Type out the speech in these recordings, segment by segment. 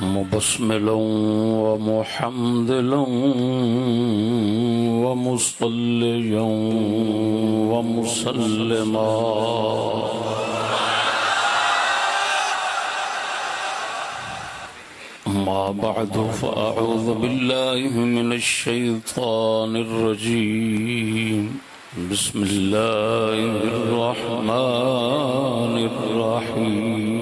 مبسملا ومحمدلا ومصليا ومسلما ما بعد فأعوذ بالله من الشيطان الرجيم بسم الله الرحمن الرحيم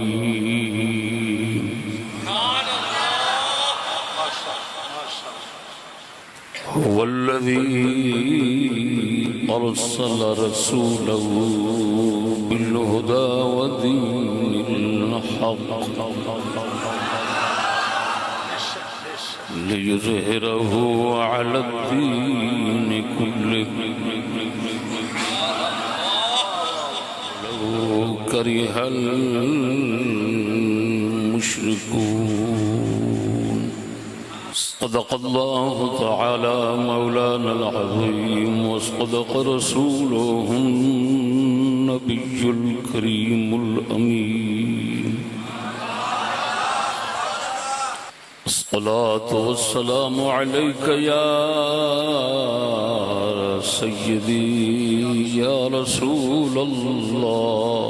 هو الذي أرسل رسوله بالهدى ودين الحق ليظهره على الدين كله ولو كره المشركون صدق الله تعالى مولانا العظيم وصدق رسوله النبي الكريم الأمين الصلاة والسلام عليك يا سيدي يا رسول الله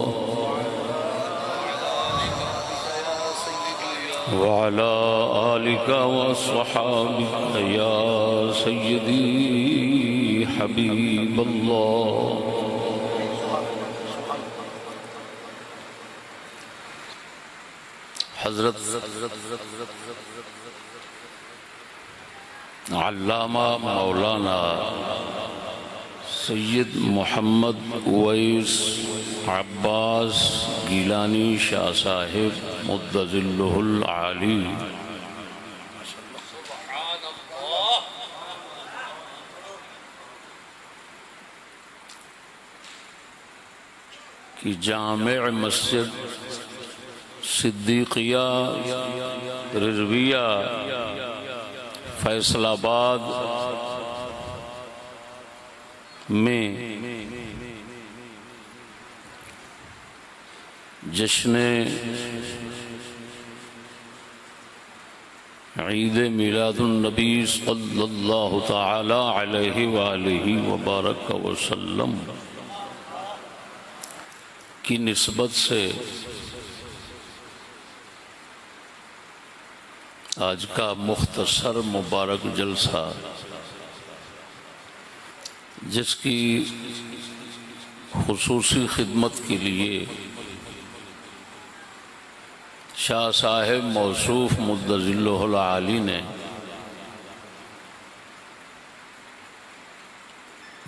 وعلى آلك وصحابك يا سيدي حبيب الله حضرت علامہ مولانا سید محمد اویس عباس گیلانی شاہ صاحب مد ظلہ العالی کی جامع مسجد صدیقیہ رضویہ فیصل آباد میں جشن عید میلاد النبی صلی اللہ تعالی علیہ وآلہ وبارک وسلم کی نسبت سے آج کا مختصر مبارک جلسہ جس کی خصوصی خدمت کے لیے شاہ صاحب موصوف مد ظلہ العالی نے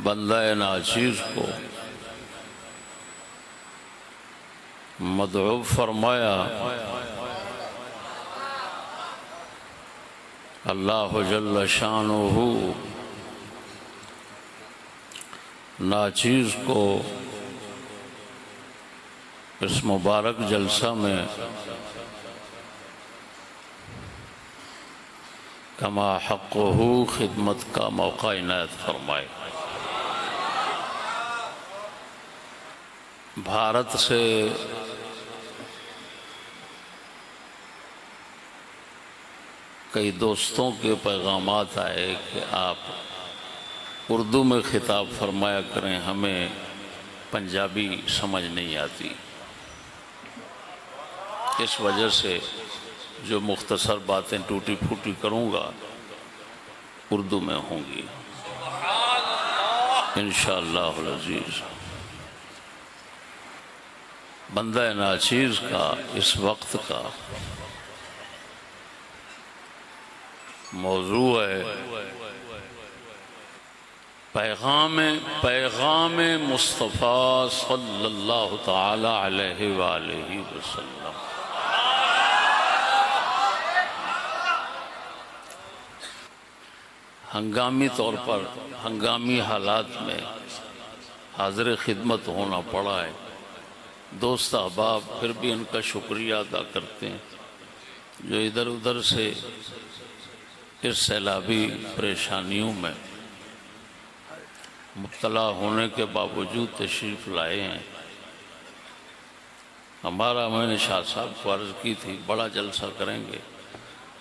بندہ ناچیز کو مدعو فرمایا، اللہ جل شانہ ناچیز کو اس مبارک جلسہ میں کما حقہ خدمت کا موقع عنایت فرمائے۔ بھارت سے کئی دوستوں کے پیغامات آئے کہ آپ اردو میں خطاب فرمایا کریں، ہمیں پنجابی سمجھ نہیں آتی، اس وجہ سے جو مختصر باتیں ٹوٹی پھوٹی کروں گا اردو میں ہوں گی انشاءاللہ العزیز۔ بندہ ناچیز کا اس وقت کا موضوع ہے پیغام مصطفیٰ صلی اللہ تعالی علیہ وآلہ وسلم۔ ہنگامی طور پر ہنگامی حالات میں حاضر خدمت ہونا پڑا ہے۔ دوست احباب پھر بھی ان کا شکریہ ادا کرتے ہیں جو ادھر ادھر سے اس سیلابی پریشانیوں میں مبتلا ہونے کے باوجود تشریف لائے ہیں۔ میں نے شاہ صاحب کو عرض کی تھی بڑا جلسہ کریں گے،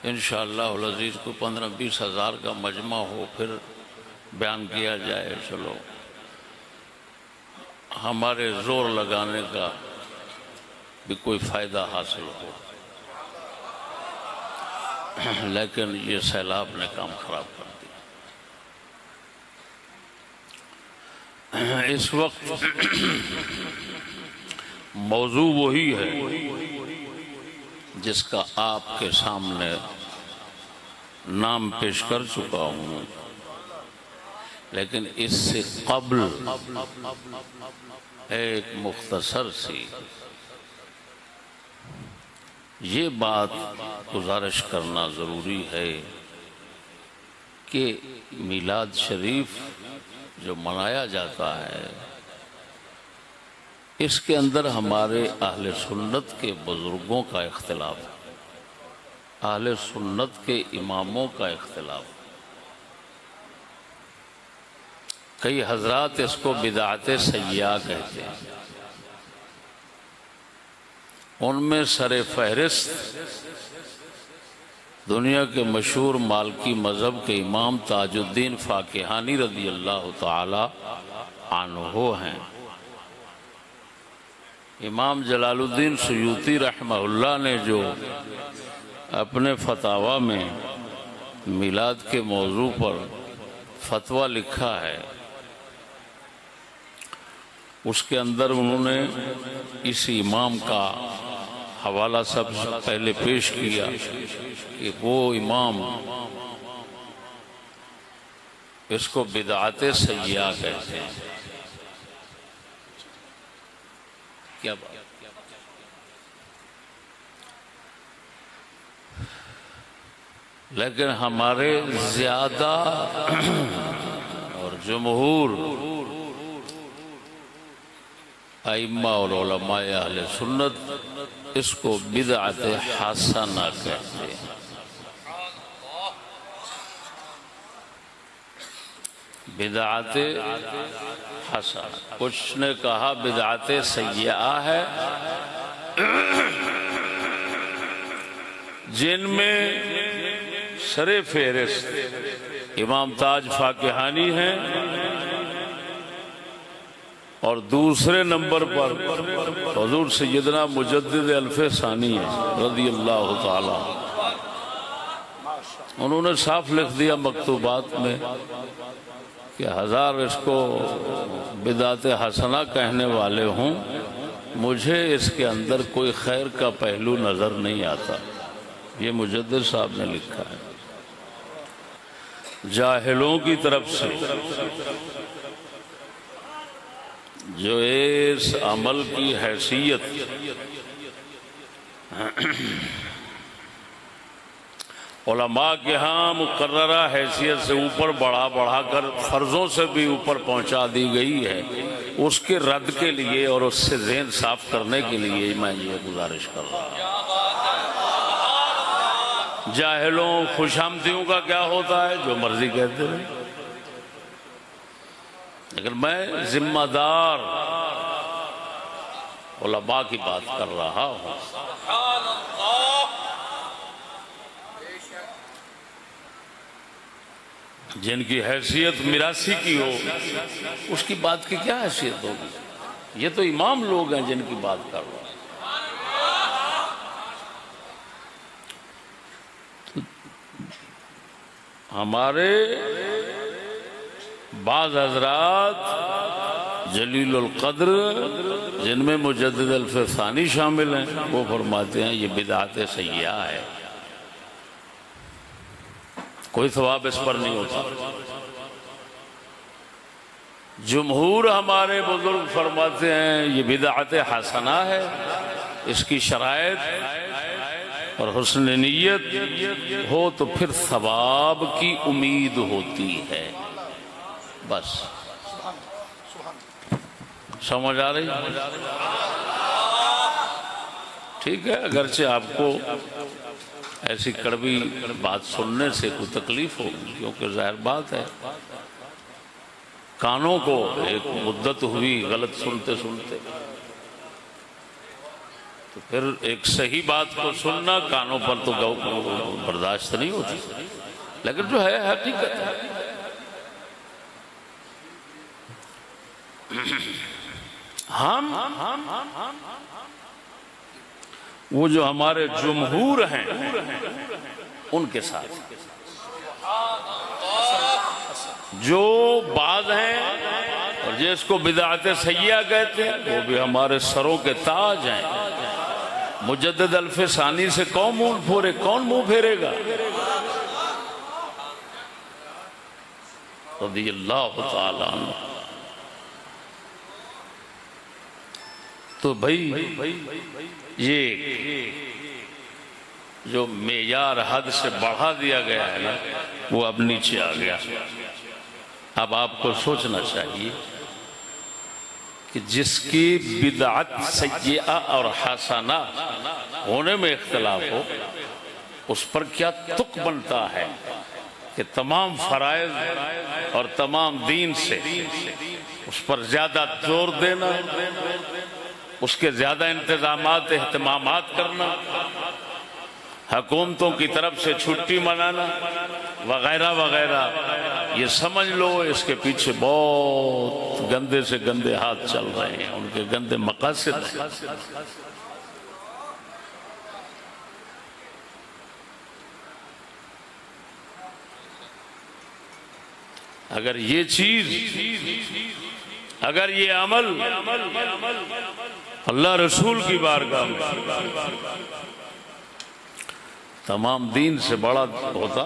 انشاءاللہ العزیز کو 15-20 ہزار کا مجمع ہو پھر بیان کیا جائے، چلو ہمارے زور لگانے کا بھی کوئی فائدہ حاصل ہو، لیکن یہ سیلاب نے کام خراب کر دیا۔ اس وقت موضوع وہی ہے جس کا آپ کے سامنے نام پیش کر چکا ہوں، لیکن اس سے قبل ایک مختصر سی یہ بات گزارش کرنا ضروری ہے کہ میلاد شریف جو منایا جاتا ہے اس کے اندر ہمارے اہل سنت کے بزرگوں کا اختلاف ہے، اہل سنت کے اماموں کا اختلاف ہے۔ کئی حضرات اس کو بدعت سیئہ کہتے ہیں، ان میں سر فہرست دنیا کے مشہور مالکی مذہب کے امام تاج الدین فاقہانی رضی اللہ تعالی عنہ ہیں۔ امام جلال الدین سیوطی رحمہ اللہ نے جو اپنے فتاوی میں میلاد کے موضوع پر فتویٰ لکھا ہے، اس کے اندر انہوں نے اس امام کا حوالہ سب سے پہلے پیش کیا کہ وہ امام اس کو بدعت سیئہ کہتے ہیں۔ کیا بات؟ لیکن ہمارے زیادہ اور جمہور ائمہ اور علماء اہل سنت اس کو بدعت حسنہ کہتے ہیں۔ بدعت حسنہ، کچھ نے کہا بدعت سیئہ ہے، جن میں سر فہرست امام تاج فاقہانی ہیں اور دوسرے نمبر پر حضور سیدنا مجدد الف ثانی رضی اللہ تعالی۔ انہوں نے صاف لکھ دیا مکتوبات میں کہ ہزار اس کو بدعت حسنہ کہنے والے ہوں، مجھے اس کے اندر کوئی خیر کا پہلو نظر نہیں آتا۔ یہ مجدد صاحب نے لکھا ہے۔ جاہلوں کی طرف سے جو اس عمل کی حیثیت علماء کے ہاں مقررہ حیثیت سے اوپر بڑھا کر فرضوں سے بھی اوپر پہنچا دی گئی ہے، اس کے رد کے لیے اور اس سے ذہن صاف کرنے کے لیے میں یہ گزارش کر رہا ہوں۔ جاہلوں خوش آمدیوں کا کیا ہوتا ہے؟ جو مرضی کہتے ہیں، لیکن میں ذمہ دار علماء کی بات کر رہا ہوں۔ جن کی حیثیت میراثی کی ہو، اس کی بات کی کیا حیثیت ہوگی؟ یہ تو امام لوگ ہیں جن کی بات کر رہا ہوں۔ ہمارے بعض حضرات جلیل القدر جن میں مجدد الف ثانی شامل ہیں، وہ فرماتے ہیں یہ بدعت سیئہ ہے، کوئی ثواب اس پر نہیں ہوتا۔ جمہور ہمارے بزرگ فرماتے ہیں یہ بدعت حسنہ ہے، اس کی شرائط اور حسن نیت ہو تو پھر ثواب کی امید ہوتی ہے، بس۔ سمجھ آ رہی؟ ٹھیک ہے، اگرچہ آپ کو ایسی کڑوی بات سننے سے کوئی تکلیف ہوگی، کیونکہ ظاہر بات ہے کانوں کو ایک مدت ہوئی غلط سنتے سنتے، تو پھر ایک صحیح بات کو سننا کانوں پر تو برداشت نہیں ہوتی، لیکن جو ہے حقیقت ہے۔ ہم وہ جو ہمارے جمہور ہیں ان کے ساتھ، جو بعض ہیں اور جس کو بدعت سیئہ کہتے ہیں وہ بھی ہمارے سروں کے تاج ہیں۔ مجدد الف ثانی سے کون منہ پھیرے گا؟ رضی اللہ تعالی عنہ۔ تو بھائی یہ جو معیار حد سے بڑھا دیا گیا ہے نا وہ اب نیچے آ گیا۔ اب آپ کو سوچنا چاہیے کہ جس کی بدعت سیئہ اور حسنہ ہونے میں اختلاف ہو اس پر کیا تک بنتا ہے کہ تمام فرائض اور تمام دین سے اس پر زیادہ زور دینا، اس کے زیادہ انتظامات اہتمامات کرنا، حکومتوں کی طرف سے چھٹی منانا وغیرہ وغیرہ، یہ سمجھ لو اس کے پیچھے بہت گندے سے گندے ہاتھ چل رہے ہیں، ان کے گندے مقاصد ہیں۔ اگر یہ چیز، اگر یہ عمل اللہ رسول کی بارگاہ میں تمام دین سے بڑا ہوتا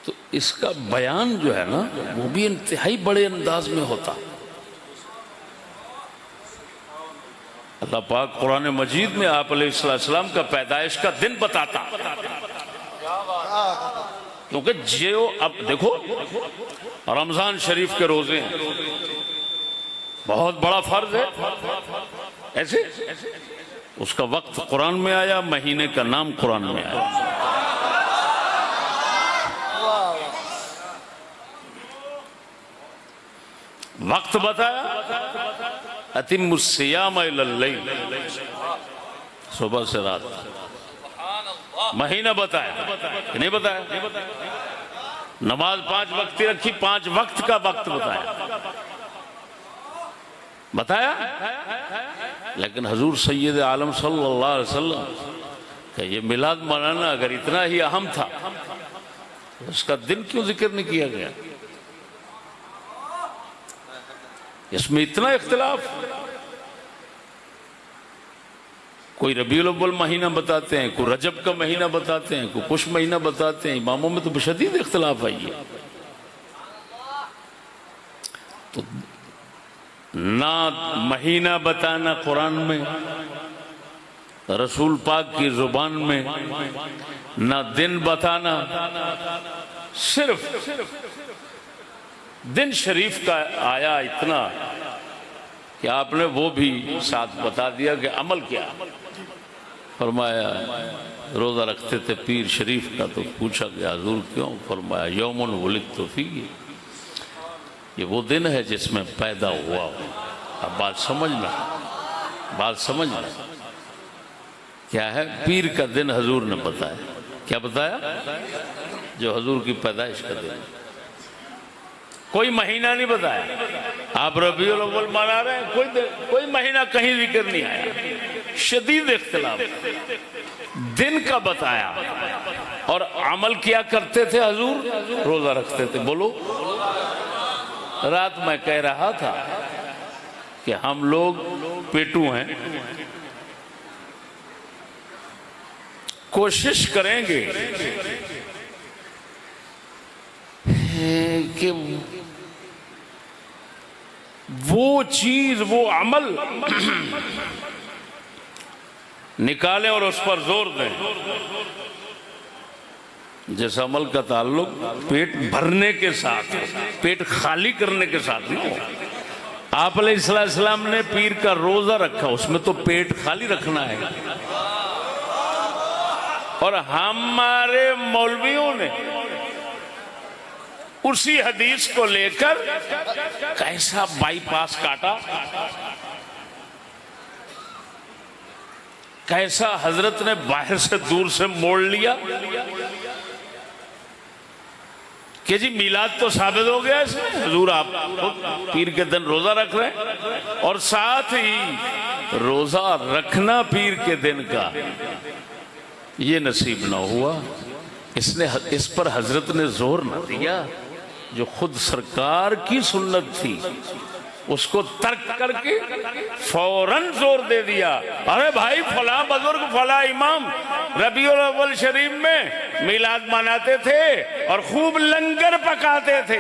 تو اس کا بیان جو ہے نا وہ بھی انتہائی بڑے انداز میں ہوتا۔ اللہ پاک قرآن مجید میں آپ علیہ السلام کا پیدائش کا دن بتاتا، کیونکہ جو اب دیکھو رمضان شریف کے روزے ہیں، بہت بڑا فرض ہے، ایسے اس کا وقت قرآن میں آیا، مہینے کا نام قرآن میں آیا۔ وقت بتایا اتم الصیام الی اللیل، صبح سے رات۔ مہینہ بتایا کہ نہیں بتایا؟ نماز 5 وقت کی رکھی، 5 وقت کا وقت بتایا۔ لیکن حضور سید عالم صلی اللہ علیہ وسلم کہ یہ میلاد منانا اگر اتنا ہی اہم تھا اس کا دن کیوں ذکر نہیں کیا گیا؟ اس میں اتنا اختلاف، کوئی ربیع الاول مہینہ بتاتے ہیں، کوئی رجب کا مہینہ بتاتے ہیں، کوئی کچھ مہینہ بتاتے ہیں، اماموں میں تو بشدید اختلاف آئی ہے۔ تو نہ مہینہ بتانا قرآن میں، رسول پاک کی زبان میں، نہ دن بتانا، صرف دن شریف کا آیا اتنا کہ آپ نے وہ بھی ساتھ بتا دیا کہ عمل کیا۔ فرمایا روزہ رکھتے تھے پیر شریف کا، تو پوچھا گیا حضور کیوں؟ فرمایا یوم ولدت فیہ، یہ وہ دن ہے جس میں پیدا ہوا ہوں۔ اب بات سمجھنا کیا ہے؟ پیر کا دن حضور نے بتایا، کیا بتایا؟ جو حضور کی پیدائش کا دن، کوئی مہینہ نہیں بتایا۔ آپ ربیع الاول منا رہے ہیں، کوئی مہینہ کہیں ذکر نہیں آیا، شدید اختلاف۔ دن کا بتایا، اور عمل کیا کرتے تھے حضور؟ روزہ رکھتے تھے۔ بولو، رات میں کہہ رہا تھا کہ ہم لوگ پیٹو ہیں، کوشش کریں گے کہ وہ چیز، وہ عمل نکالیں اور اس پر زور دیں جس عمل کا تعلق پیٹ بھرنے کے ساتھ، پیٹ خالی کرنے کے ساتھ نہیں ہو۔ آپ علیہ السلام نے پیر کا روزہ رکھا، اس میں تو پیٹ خالی رکھنا ہے، اور ہمارے مولویوں نے اسی حدیث کو لے کر کیسا بائی پاس کاٹا کیسا حضرت نے باہر سے دور سے موڑ لیا کہ جی میلاد تو ثابت ہو گیا اس میں، حضور آپ پیر کے دن روزہ رکھ رہے ہیں، اور ساتھ ہی روزہ رکھنا پیر کے دن کا یہ نصیب نہ ہوا۔ اس پر حضرت نے زور نہ دیا، جو خود سرکار کی سنت تھی اس کو ترک کر کے فوراً زور دے دیا، ارے بھائی فلاں بزرگ فلاں امام ربیع الاول شریف میں میلاد مناتے تھے اور خوب لنگر پکاتے تھے،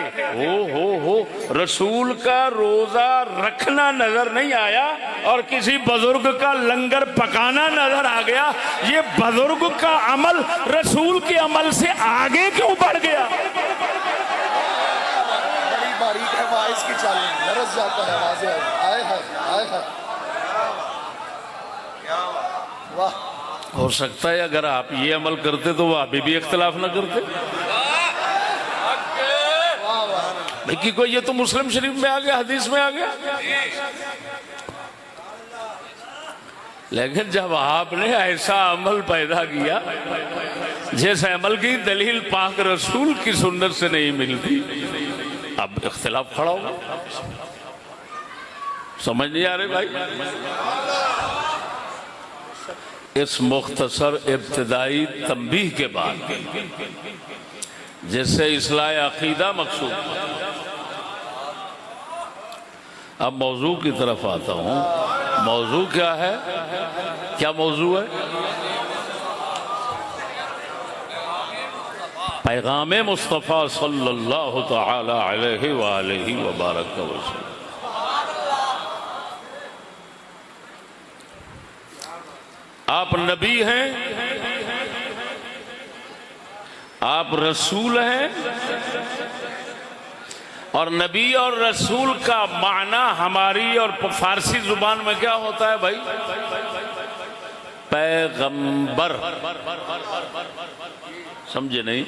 ہو رسول کا روزہ رکھنا نظر نہیں آیا اور کسی بزرگ کا لنگر پکانا نظر آ گیا، یہ بزرگ کا عمل رسول کے عمل سے آگے کیوں بڑھ گیا؟ باریک ہے وائس کی چالیں، لرز جاتا ہے واضح، آئے ہے واہ۔ ہو سکتا ہے اگر آپ یہ عمل کرتے تو وہ ابھی بھی اختلاف نہ کرتے۔ بھئی کوئی یہ تو مسلم شریف میں آ گیا، حدیث میں آ گیا، لیکن جب آپ نے ایسا عمل پیدا کیا جیسے عمل کی دلیل پاک رسول کی سنت سے نہیں ملتی، اب اختلاف کھڑا ہوگا۔ سمجھ نہیں آ رہے بھائی؟ اس مختصر ابتدائی تنبیہ کے بعد جس سے اصلاح عقیدہ مقصود، اب موضوع کی طرف آتا ہوں۔ موضوع کیا ہے؟ کیا موضوع ہے؟ پیغام مصطفیٰ صلی اللہ تعالی علیہ وآلہ وبارک وسلم۔ آپ نبی ہیں، آپ رسول ہیں، اور نبی اور رسول کا معنی ہماری اور فارسی زبان میں کیا ہوتا ہے بھائی؟ پیغمبر۔ سمجھے نہیں؟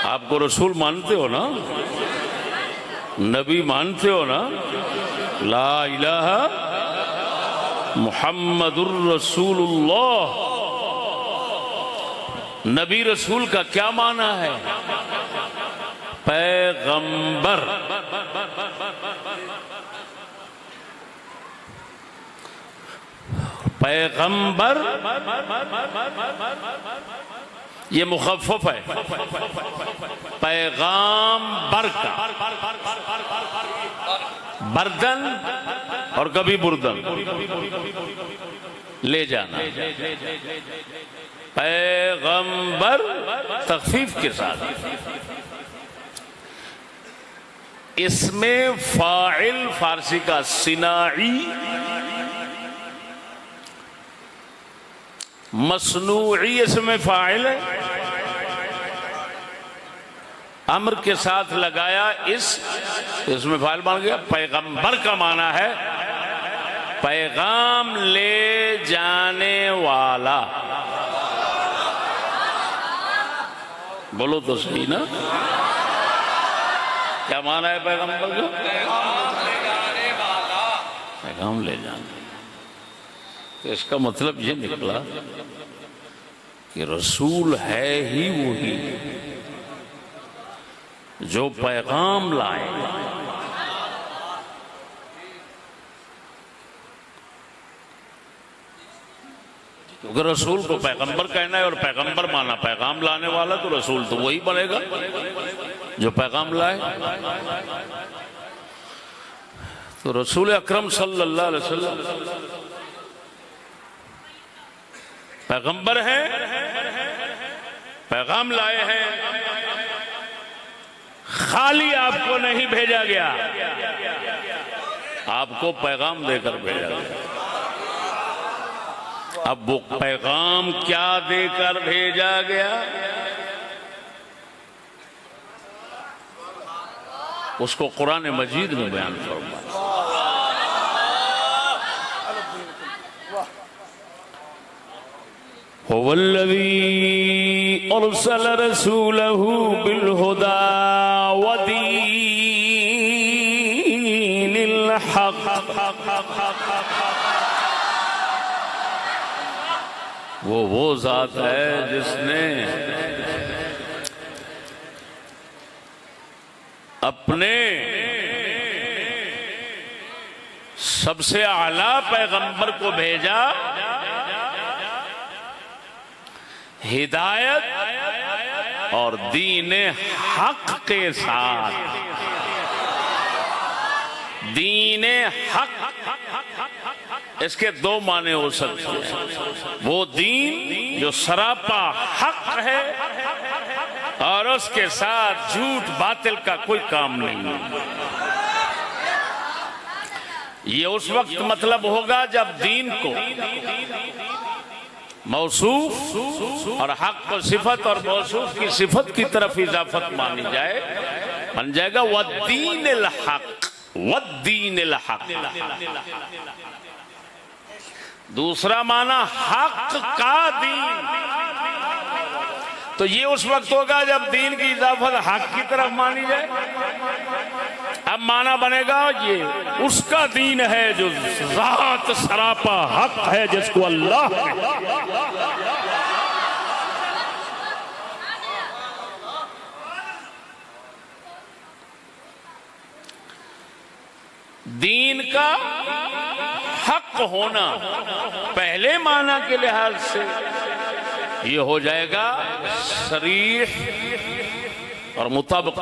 آپ کو رسول مانتے ہو نا، نبی مانتے ہو نا، لا الہ محمد الرسول اللہ۔ نبی رسول کا کیا معنی ہے؟ پیغمبر۔ پیغمبر یہ مخفف ہے پیغام بر کا، بردن اور کبھی بردن لے جانا، پیغمبر تخفیف کے ساتھ۔ اس میں فاعل فارسی کا صناعی، مصنوعی اس میں فاعل ہے، امر کے ساتھ لگایا اس میں فاعل بن گیا۔ پیغمبر کا معنی ہے پیغام لے جانے والا۔ بولو تو صحیح نا، کیا معنی ہے پیغمبر کا؟ پیغام لے جانے۔ تو اس کا مطلب یہ نکلا کہ رسول ہے ہی وہی جو پیغام لائے۔ کیونکہ رسول کو پیغمبر کہنا ہے اور پیغمبر مانا پیغام لانے والا، تو رسول تو وہی بنے گا جو پیغام لائے۔ تو رسول اکرم صلی اللہ علیہ وسلم پیغمبر ہیں، پیغام لائے ہیں، خالی آپ کو نہیں بھیجا گیا، آپ کو پیغام دے کر بھیجا گیا۔ اب وہ پیغام کیا دے کر بھیجا گیا اس کو قرآن مجید میں بیان فرمایا۔ هو الذي أرسل رسوله بالهدى ودين الحق وہ ذات ہے جس نے اپنے سب سے اعلیٰ پیغمبر کو بھیجا ہدایت اور دین حق کے ساتھ. دین حق، اس کے دو معنی ہو سکتے ہیں. وہ دین جو سراپا حق ہے اور اس کے ساتھ جھوٹ باطل کا کوئی کام نہیں. یہ اس وقت مطلب ہوگا جب دین کو موصوف اور حق کو صفت اور موصوف کی صفت کی طرف اضافت مانی جائے، بن جائے گا والدین الحق. والدین الحق. دوسرا معنی حق کا دین. تو یہ اس وقت ہوگا جب دین کی اضافت حق کی طرف مانی جائے. اب معنی بنے گا یہ اس کا دین ہے جو ذات سراپا حق ہے، جس کو اللہ دین کا حق ہونا پہلے معنی کے لحاظ سے یہ ہو جائے گا صریح اور مطابق.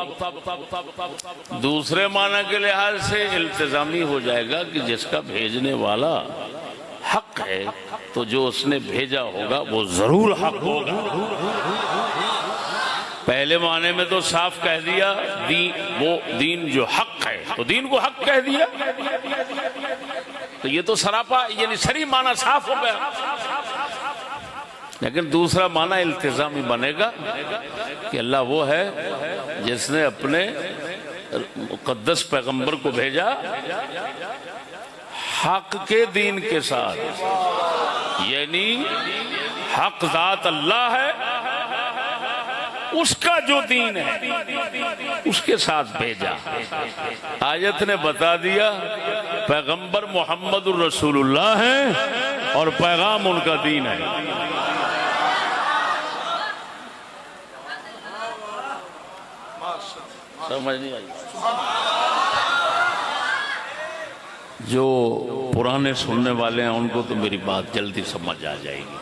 دوسرے معنی کے لحاظ سے التزامی ہو جائے گا کہ جس کا بھیجنے والا حق ہے تو جو اس نے بھیجا ہوگا وہ ضرور حق ہوگا. پہلے معنی میں تو صاف کہہ دیا وہ دین جو حق ہے، تو دین کو حق کہہ دیا. تو یہ تو سراپا یعنی صریح معنی صاف ہو گیا. لیکن دوسرا معنی التزامی بنے گا کہ اللہ وہ ہے جس نے اپنے مقدس پیغمبر کو بھیجا حق کے دین کے ساتھ، یعنی حق ذات اللہ ہے، اس کا جو دین ہے اس کے ساتھ بھیجا. آیت نے بتا دیا پیغمبر محمد الرسول اللہ ہیں اور پیغام ان کا دین ہے. سمجھ نہیں آئی؟ جو پرانے سننے والے ہیں ان کو تو میری بات جلدی سمجھ آ جائے گی.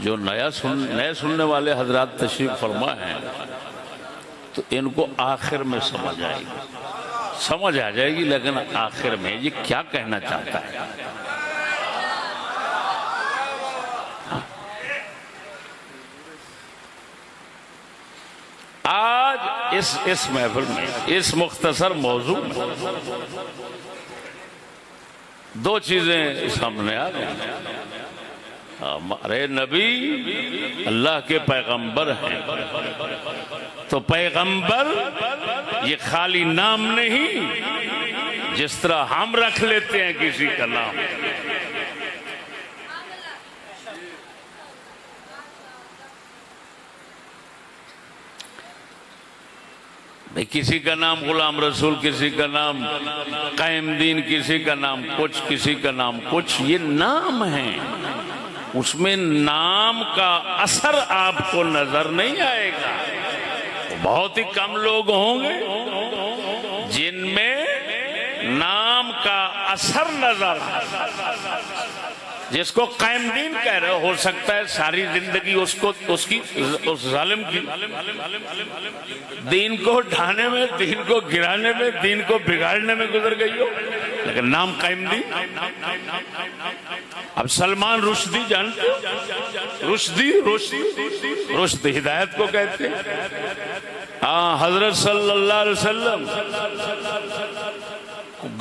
جو نئے سننے والے حضرات تشریف فرما ہیں تو ان کو آخر میں سمجھ آئے گی، سمجھ آ جائے گی. لیکن آخر میں یہ کیا کہنا چاہتا ہے؟ آج اس محفل میں اس مختصر موضوع میں دو چیزیں سامنے آ رہی ہیں. ہمارے نبی اللہ کے پیغمبر ہیں، تو پیغمبر یہ خالی نام نہیں جس طرح ہم رکھ لیتے ہیں کسی کا نام. کسی کا نام غلام رسول، کسی کا نام قائم دین، کسی کا نام کچھ، کسی کا نام کچھ. یہ نام ہیں، اس میں نام کا اثر آپ کو نظر نہیں آئے گا. بہت ہی کم لوگ ہوں گے جن میں نام کا اثر نظر. جس کو قائم دین کہہ رہے ہو سکتا ہے ساری زندگی اس ظالم کی دین کو ڈھانے میں، دین کو گرانے میں، دین کو بگاڑنے میں گزر گئی ہو، لیکن نام قائم دین. اب سلمان رشدی جانتے ہو؟ رشد ہدایت کو کہتے ہیں. حضرت صلی اللہ علیہ وسلم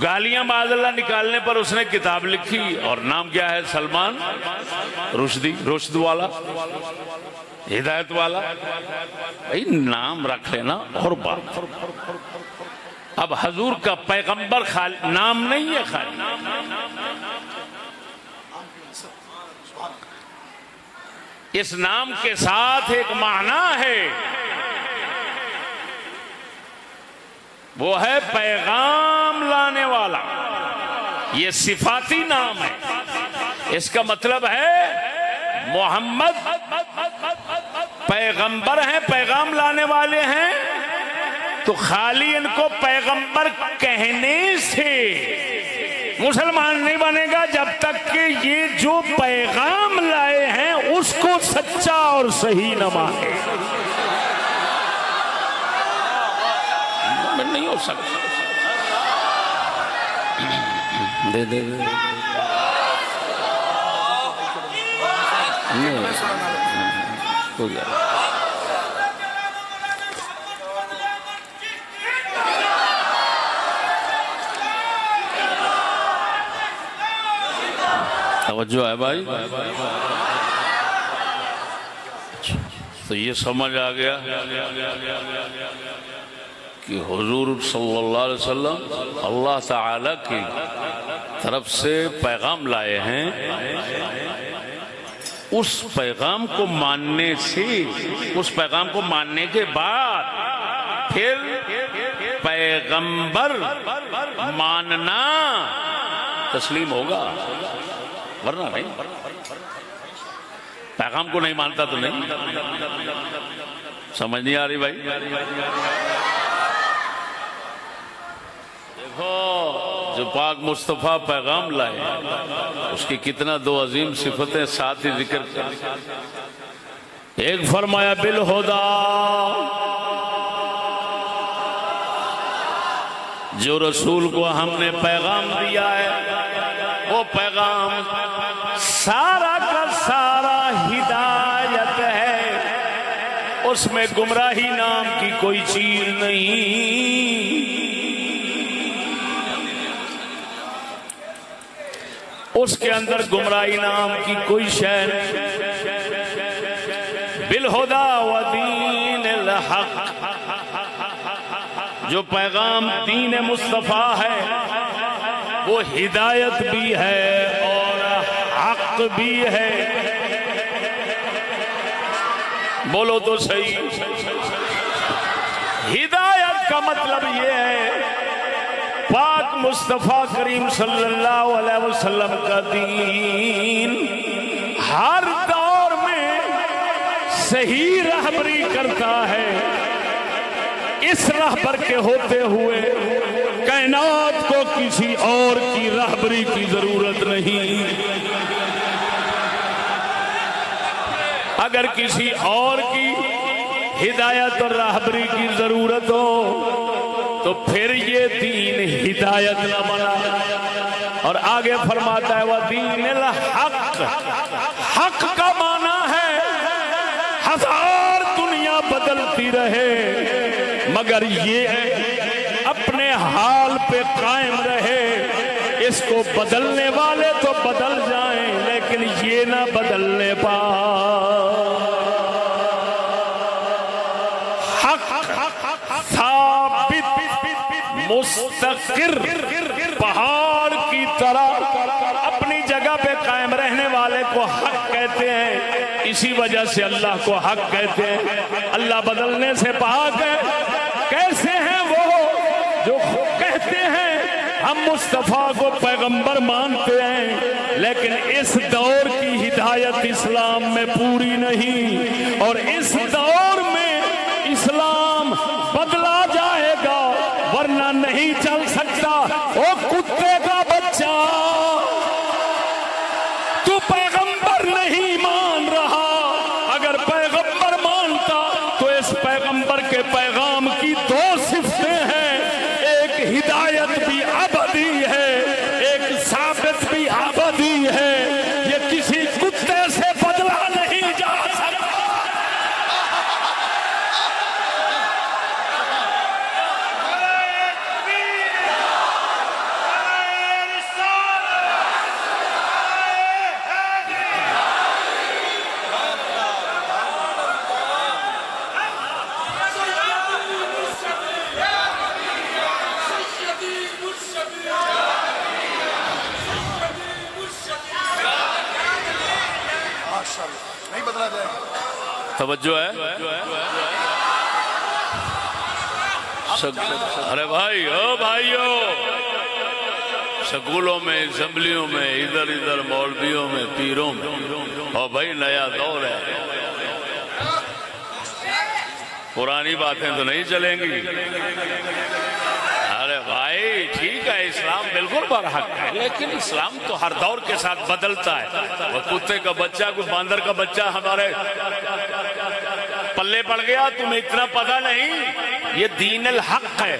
گالیاں معاذ اللہ نکالنے پر اس نے کتاب لکھی اور نام کیا ہے؟ سلمان رشدی. رشد والا، ہدایت والا. بھائی نام رکھ لینا اور بات. اب حضور کا پیغمبر خالی نام نہیں ہے، خالی اس نام کے ساتھ ایک معنی ہے، وہ ہے پیغام لانے والا. یہ صفاتی نام ہے. اس کا مطلب ہے محمد پیغمبر ہیں، پیغام لانے والے ہیں، تو خالی ان کو پیغمبر کہنے سے مسلمان نہیں بنے گا جب تک کہ یہ جو پیغام لائے ہیں اس کو سچا اور صحیح نہ مانے۔ نہیں ہو سکتا۔ دے دے دے ہو گیا۔ توجہ ہے بھائی؟ تو یہ سمجھ آ گیا کہ حضور صلی اللہ علیہ وسلم اللہ تعالی کی طرف سے پیغام لائے ہیں، اس پیغام کو ماننے سے، اس پیغام کو ماننے کے بعد پھر پیغمبر ماننا تسلیم ہوگا، ورنہ نہیں۔ پیغام کو نہیں مانتا تو نہیں۔ سمجھ نہیں آ رہی بھائی؟ دیکھو جو پاک مصطفیٰ پیغام لائے اس کی کتنا دو عظیم صفتیں ساتھ ہی ذکر کر۔ ایک فرمایا بالہدا، جو رسول کو ہم نے پیغام دیا ہے وہ پیغام سارا کا سارا ہدایت ہے، اس میں گمراہی نام کی کوئی چیز نہیں۔ اس کے اندر گمراہی نام کی کوئی شے نہیں۔ بالہدا و دین الحق، جو پیغام دین مصطفیٰ ہے وہ ہدایت بھی ہے اور حق بھی ہے۔ بولو تو صحیح۔ ہدایت کا مطلب یہ ہے پاک مصطفیٰ کریم صلی اللہ علیہ وسلم کا دین ہر دور میں صحیح رہبری کرتا ہے، اس رہبر کے ہوتے ہوئے کائنات کو کسی اور کی رہبری کی ضرورت نہیں۔ اگر کسی اور کی ہدایت اور رہبری کی ضرورت ہو تو پھر یہ دین ہدایت نہ بنا۔ اور آگے فرماتا ہے وَدِينِ الْحَقِّ، حق کا معنی ہے ہزار دنیا بدلتی رہے مگر یہ اپنے حال پہ قائم رہے، اس کو بدلنے والے تو بدل جائیں لیکن یہ نہ بدلنے ثابت مستقر پہاڑ کی طرح اپنی جگہ پہ قائم رہنے والے کو حق کہتے ہیں، اسی وجہ سے اللہ کو حق کہتے ہیں۔ اللہ بدلنے سے پاک ہے۔ کیسے ہیں وہ جو کہتے ہیں ہم مصطفیٰ کو پیغمبر مانتے ہیں لیکن اس دور کی ہدایت اسلام میں پوری نہیں، اور اس دور میں اسلام بدلا جائے گا ورنہ نہیں چل سکتا۔ او کتے کا بچہ، تو پیغمبر نہیں مان رہا، اگر پیغمبر مانتا تو اس پیغمبر کے پیغام کی دو صفتیں ہیں، ایک ہدایت بھی ابدی ہے، ایک ثابت بھی ابدی ہے۔ یہ کسی کتے سے بدلا نہیں جا سکتا۔ نہیں بدلا جائے گا۔ توجہ ہے؟ ارے بھائی، او بھائیو، سکولوں میں، اسمبلیوں میں، ادھر ادھر مولویوں میں، پیروں میں، اور بھائی نیا دور ہے، پرانی باتیں تو نہیں چلیں گی۔ ارے بھائی ٹھیک ہے، اسلام بالکل برحق ہے، لیکن اسلام تو ہر دور کے ساتھ بدلتا ہے۔ وہ کتے کا بچہ، کوئی باندر کا بچہ ہمارے پلے پڑ گیا، تمہیں اتنا پتہ نہیں، یہ دین الحق ہے۔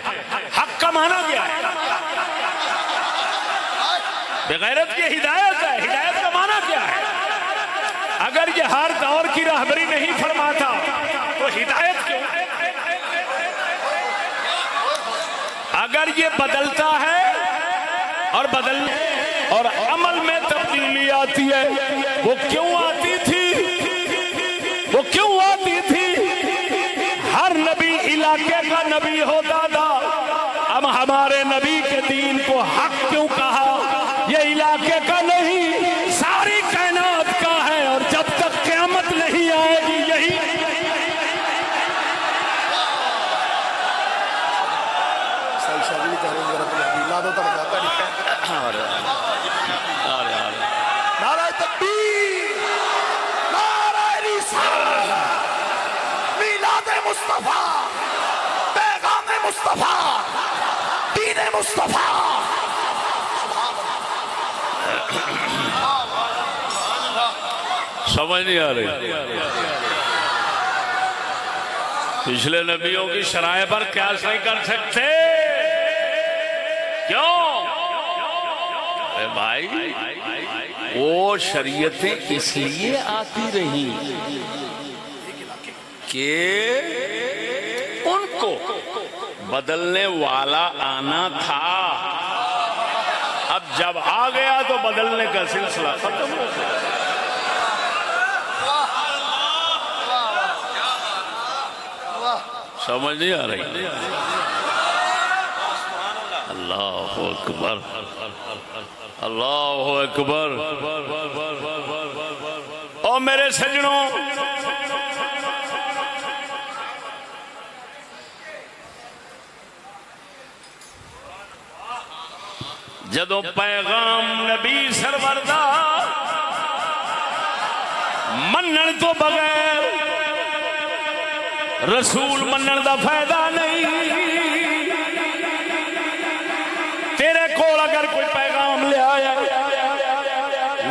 حق کا معنی کیا ہے؟ بغیرت کی ہدایت ہے۔ ہدایت کا معنی کیا ہے؟ اگر یہ ہر دور کی رہبری نہیں فرماتا تو ہدایت کیوں؟ اگر یہ بدلتا ہے اور عمل میں تبدیلی آتی ہے، وہ کیوں آتی تھی؟ ہر نبی علاقے کا نبی ہوتا تھا، اب ہمارے نبی کے دین کو حق کیوں کہا؟ یہ علاقے کا نہیں، ساری کائنات کا ہے، اور جب تک قیامت نہیں آئے گی یہی نعرہ تکبیر، نعرہ رسالت، میلاد مصطفیٰ، پیغام مصطفیٰ، دین مصطفیٰ۔ سمجھ نہیں آ رہی؟ پچھلے نبیوں کی شرائع پر قیاس نہیں کر سکتے، کیوں؟ بھائی وہ شریعتیں اس لیے آتی رہی کہ ان کو بدلنے والا آنا تھا، اب جب آ گیا تو بدلنے کا سلسلہ ختم ہو گیا۔ سمجھ نہیں آ رہی؟ اللہ اکبر، اللہ اکبر۔ او میرے سجنوں، جدوں پیغام نبی سرور دا منن تو بغیر رسول منن دا فائدہ نہیں۔ تیرے کول اگر کوئی پیغام لے آیا،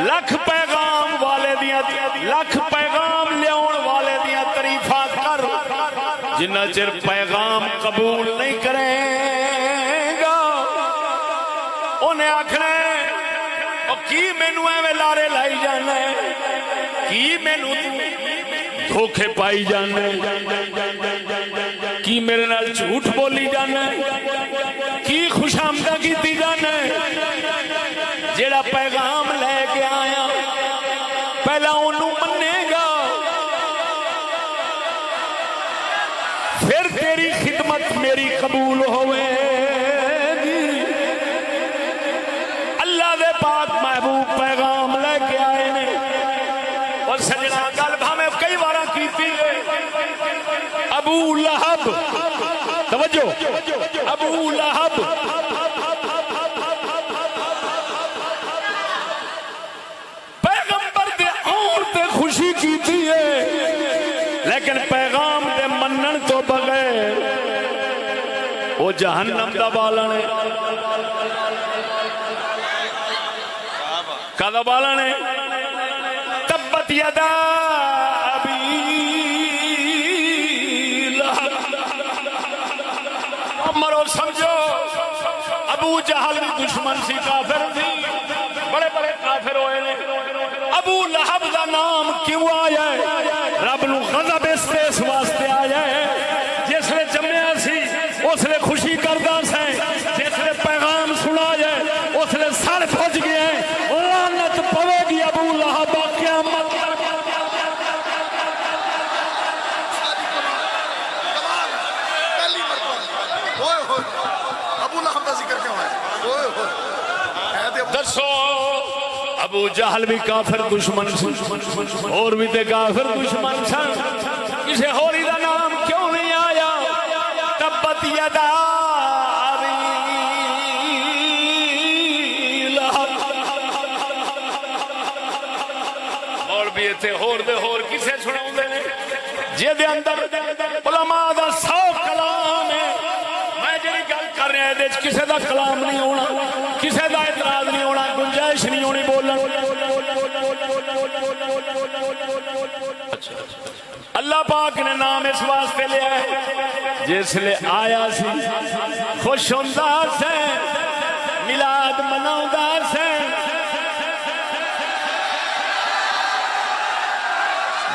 لکھ پیغام والے دیاں، لکھ پیغام لیاؤن والے دیاں تعریفاں کر، جنہ چر پیغام قبول نہیں کریں گا انہیں آکھنا ہے اور کی مینوں ایویں لارے لائی جانا ہے، کی مینوں دھوکے پائی جانا ہے، کی میرے نال جھوٹ بولی جانا ہے، کی خوش آمدہ کیتی جانا ہے۔ جیڑا پیغام لے کے آیا پہلا انہوں منے گا، پھر تیری خدمت میری قبول ہوئے گی۔ اللہ دے پاک محبوب پیغام لے کے آئے نے، اور سجنا گل بھامے کئی بارہ کیتی ہے۔ ابو لہب، توجہ، ابو لہب پیغمبر دے اور تے خوشی کیتی ہے، لیکن پیغام دے منن تو بغیر وہ جہنم دا بالن ہے۔ کدا بالن ہے؟ تبت یدا ابی لہب۔ مرو سمجھو ابو جہل بھی دشمن سی، کافر تھی، بڑے بڑے کافر ہوئے نے۔ ابو لہب دا نام کیوں آیا ہے؟ رب نو غضب اس واسطے آیا ہے، جس نے جمعہ سی اس نے خوشی کردہ سے، جس نے پیغام سنا جائے اس نے سر پھج گئے، لعنت پوے گی ابو لہب قیامت۔ ابو لہب کا ذکر کیوں ہے؟ دسو ابو جہل بھی کافر دشمن سن، اور بھی تے کافر دشمن سن، کسے ہوری دا نام کیوں نہیں آیا؟ تبت یدا ابی مولوی تے ہور دے ہور کسے سناؤندے نے جے دے اندر علماء دا 100 کلام ہے میں جڑی گل کر رہا ہے کسے دا کلام نہیں ہونا کسے دا اعتراض نہیں ہونا گنجائش نہیں ہونی بولن اللہ پاک نے نام اس واسطے لیا ہے جس لے آیا سی خوش ہوندا سے میلاد مناوندا سے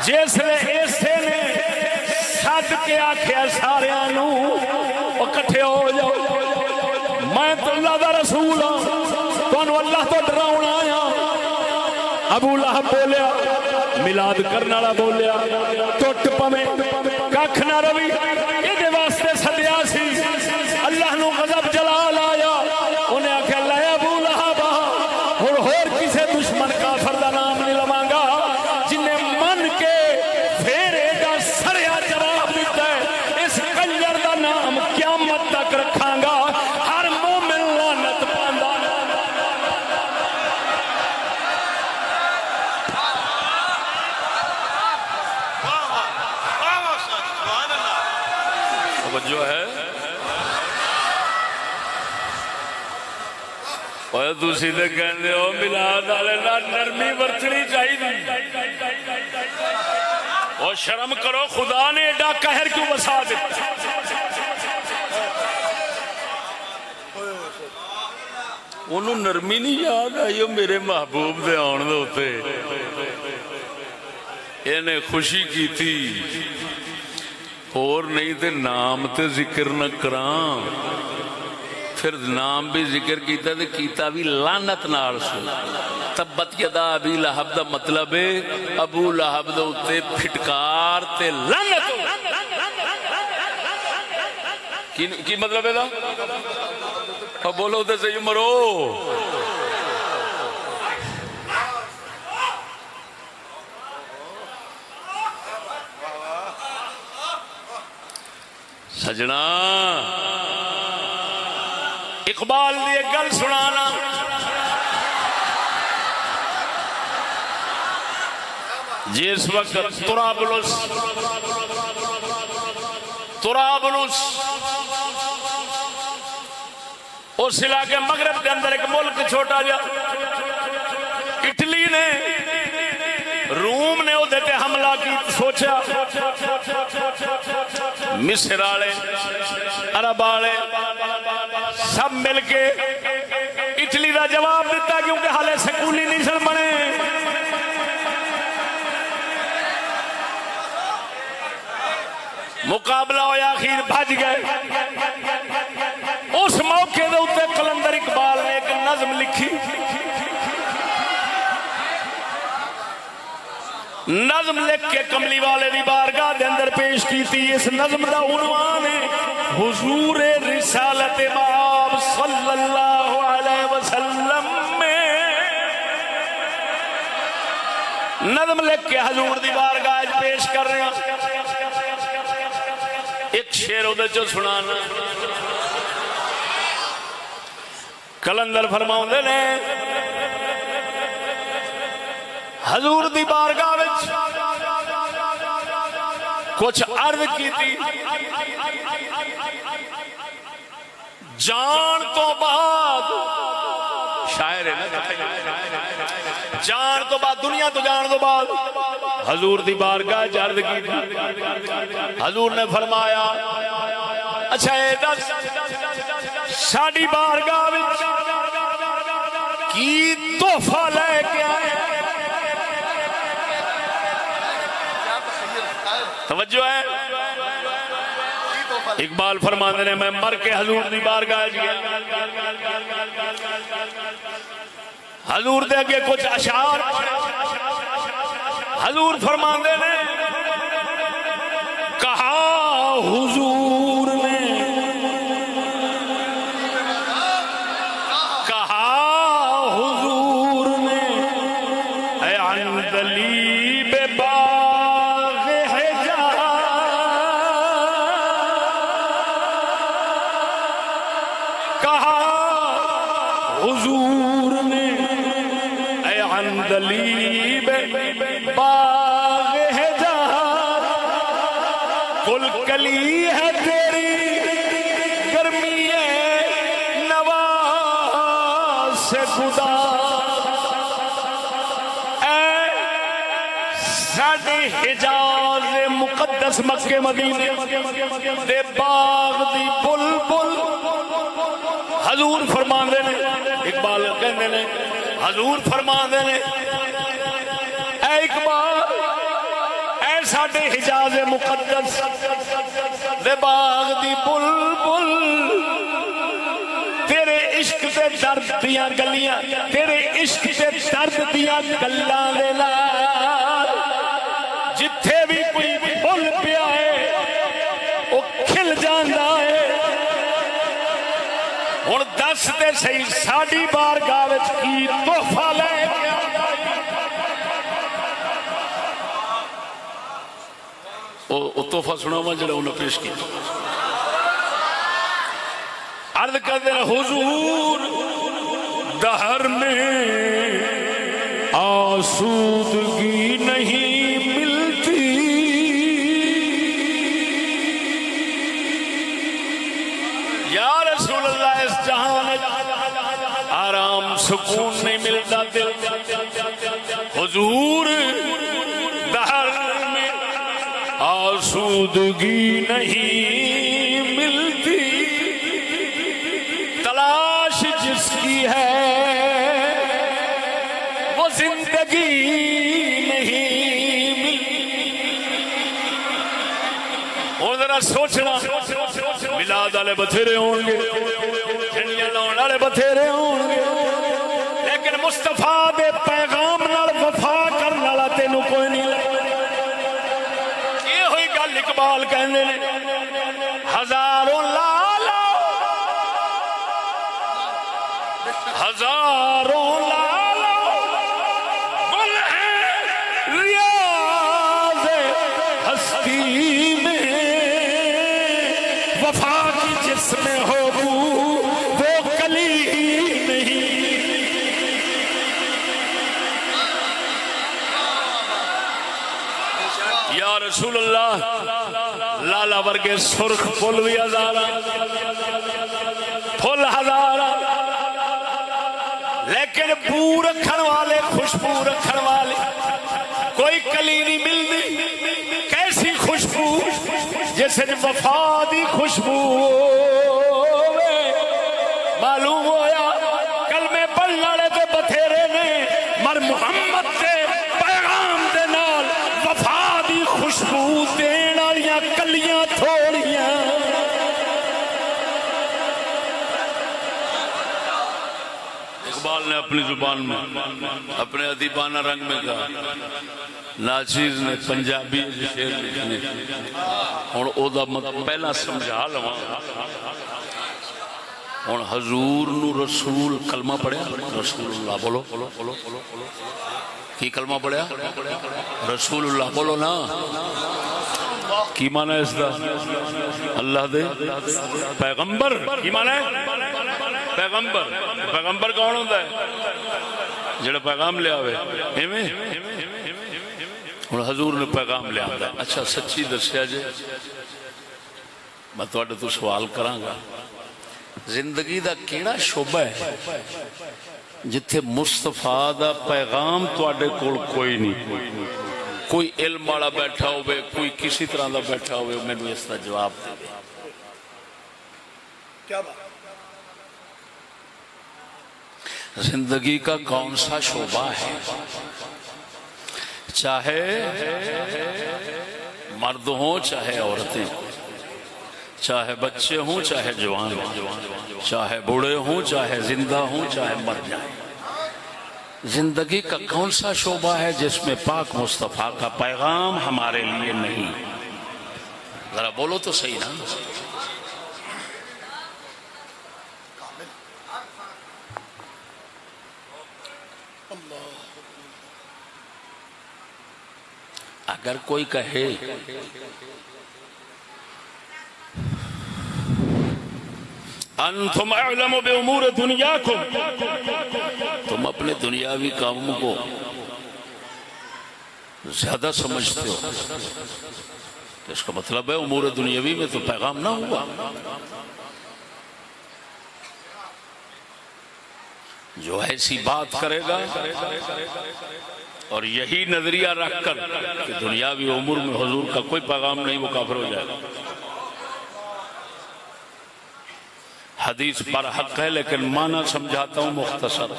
جس لے اسے نے سد کے آکھیا ساریاں نو اکٹھے ہو جاؤ میں تو اللہ دا رسول ہوں تانوں اللہ تو ڈراؤنا آیا ابو لہب بولیا میلاد کرنے والا بولیا ٹوٹ پویں ککھ نہ روی یہ واسطے سدیا سی اللہ نو غضب جلال آیا انہیں آخیا لے ابو لہب ہور کسے دشمن کافر دا نام نہیں لواں گا جنہیں من کے پھر ایڈا سریا جواب دیتا ہے اس کنجر دا نام قیامت تک رکھاں گا ہر مومن لعنت پاندا جو ہے اور دوسری تے کہندے ہو میلاد والے نال نرمی ورتنی چاہیے اور شرم کرو خدا نے ایڈا قہر کیوں وسا دیتا انہوں نرمی نہیں یاد آئی میرے محبوب دے آن دے ہوتے انہیں خوشی کی تھی اور نہیں تے نام تے ذکر نہ کرام پھر نام بھی ذکر کیتا تے کیتا بھی لعنت نال سے تبت یدا ابی لہب دا مطلب ہے ابو لہب دے اوتے پھٹکار تے لعنت کی مطلب ہے دا اب بولو تے صحیح مرو سجنا اقبال دی ایک گل سنانا جس وقت طرابلس اس علاقے مغرب کے اندر ایک ملک چھوٹا جا اٹلی نے روم نے ادھے تے حملہ کی سوچا مصر والے عرب والے سب مل کے اٹلی دا جواب دیتا کیونکہ حالے سکولی نہیں سن بنے مقابلہ ہویا آخر بھج گئے اس موقع دے اوتے قلندر اقبال نے ایک نظم لکھی نظم لکھ کے کملی والے دی بارگاہ دے اندر پیش کی تھی اس نظم دا عنوان ہے حضور رسالت باب صلی اللہ علیہ وسلم میں نظم لکھ کے حضور دی بارگاہ پیش کر رہے ہیں ایک شعر ادھر جو سنانا کلندر فرماؤندے نے حضور دی بارگاہ وچ کچھ عرض کی تھی جان تو بعد شاعر ہے نا جان تو بعد دنیا تو جان تو بعد حضور دی بارگاہ عرض کی تھی حضور نے فرمایا اچھا اے دس ساڈی بارگاہ وچ کی تحفہ لے کے آئے توجہ ہے اقبال فرمانے نے میں مر کے حضور دی بارگاہ گیا حضور دے اگے کچھ اشعار حضور فرمانے نے کہا حضور نے اے عندلی بے باغ حجاز کہا حضور نے اے عندلی بے باغ ہے جہاں کل کلی ہے تیری گرمی نوا سے گدا ساڈے حجاز مقدس مکے مدینے دے باغ دی بلبل حضور فرماندے نے اقبال کہندے نے حضور فرماندے نے اے اقبال اے ساڈے حجاز مقدس دے باغ دی بلبل تیرے عشق تے درد دیاں گلیاں تیرے عشق تے درد دیاں گلاں دے نال جتھے بھی کوئی پھل پیا ہے وہ کھل جاندا ہے ہن دس تے صحیح ساڈی بارگاہ وچ کی تحفہ لے کے او تحفہ سناواں جڑا انہاں پیش کیتا عرض کرتے ہیں حضور دہر میں آسودگی نہیں ملتی یا رسول اللہ اس جہان آرام سکون نہیں ملتا دل حضور دہر میں آسودگی نہیں ملتی تلاش جس کی ہے وہ زندگی نہیں ملتی اور ذرا سوچنا میلاد والے بتھیرے ہوں گے جھنڈیاں لاؤن والے بتھیرے ہوں گے لیکن مصطفیٰ دے پیغام نال وفا کرن والا تینوں کوئی نہیں یہ ہوئی گل اقبال کہندے نے ہزاروں لالا ہزاروں لالا گل ہے ریاض ہستی میں وفا کی جس میں ہو بو وہ کلی نہیں یا رسول اللہ لالا ورگے سرخ پھول بھی ہزارہ پھول ہزارہ لیکن بو رکھن والے خوشبو رکھن والے کوئی کلی نہیں ملتی کیسی خوشبو جیسے وفا دی خوشبو معلوم ہویا کلمے پڑھن والے تے بتھیرے نے مر محمد دے پیغام دے نال وفا دی خوشبو دین والیاں کلیاں تھوڑیاں اقبال نے اپنی زبان میں اپنے ادیبانہ رنگ میں کہا ناچیز نے پنجابی شعر لکھنے اور او دا پہلا سمجھا لواں اور حضور نو رسول کلمہ پڑھیا رسول اللہ بولو کی کلمہ پڑھیا رسول اللہ بولو نا کی معنی ہے اس دا اللہ دے پیغمبر کی معنی ہے پیغمبر پیغمبر کون ہوتا ہے جڑا پیغام لے آوے ایویں اور حضور نے پیغام لے آتا ہے اچھا سچی دسیا جے میں تواڈے تو سوال کراں گا زندگی دا کیڑا شعبہ ہے جتھے مصطفیٰ دا پیغام تواڈے کول کوئی نہیں کوئی علم والا بیٹھا ہوئے کوئی کسی طرح دا بیٹھا ہوئے میں نے اس کا جواب دے دے کیا بات زندگی کا کون سا شعبہ ہے چاہے مرد ہوں چاہے عورتیں چاہے بچے ہوں چاہے جوان ہوں چاہے بوڑھے ہوں چاہے زندہ ہوں چاہے مر جائیں زندگی کا کون سا شعبہ ہے جس میں پاک مصطفیٰ کا پیغام ہمارے لیے نہیں ذرا بولو تو صحیح نا اگر کوئی کہے انتم اعلم بامور دنیاکم تم اپنے دنیاوی کاموں کو زیادہ سمجھتے ہو تو اس کا مطلب ہے امور دنیاوی میں تو پیغام نہ ہوا. جو ایسی بات کرے گا اور یہی نظریہ رکھ کر کہ دنیاوی امور میں حضور کا کوئی پیغام نہیں، وہ کافر ہو جائے گا. حدیث پر حق ہے لیکن معنی سمجھاتا ہوں مختصر.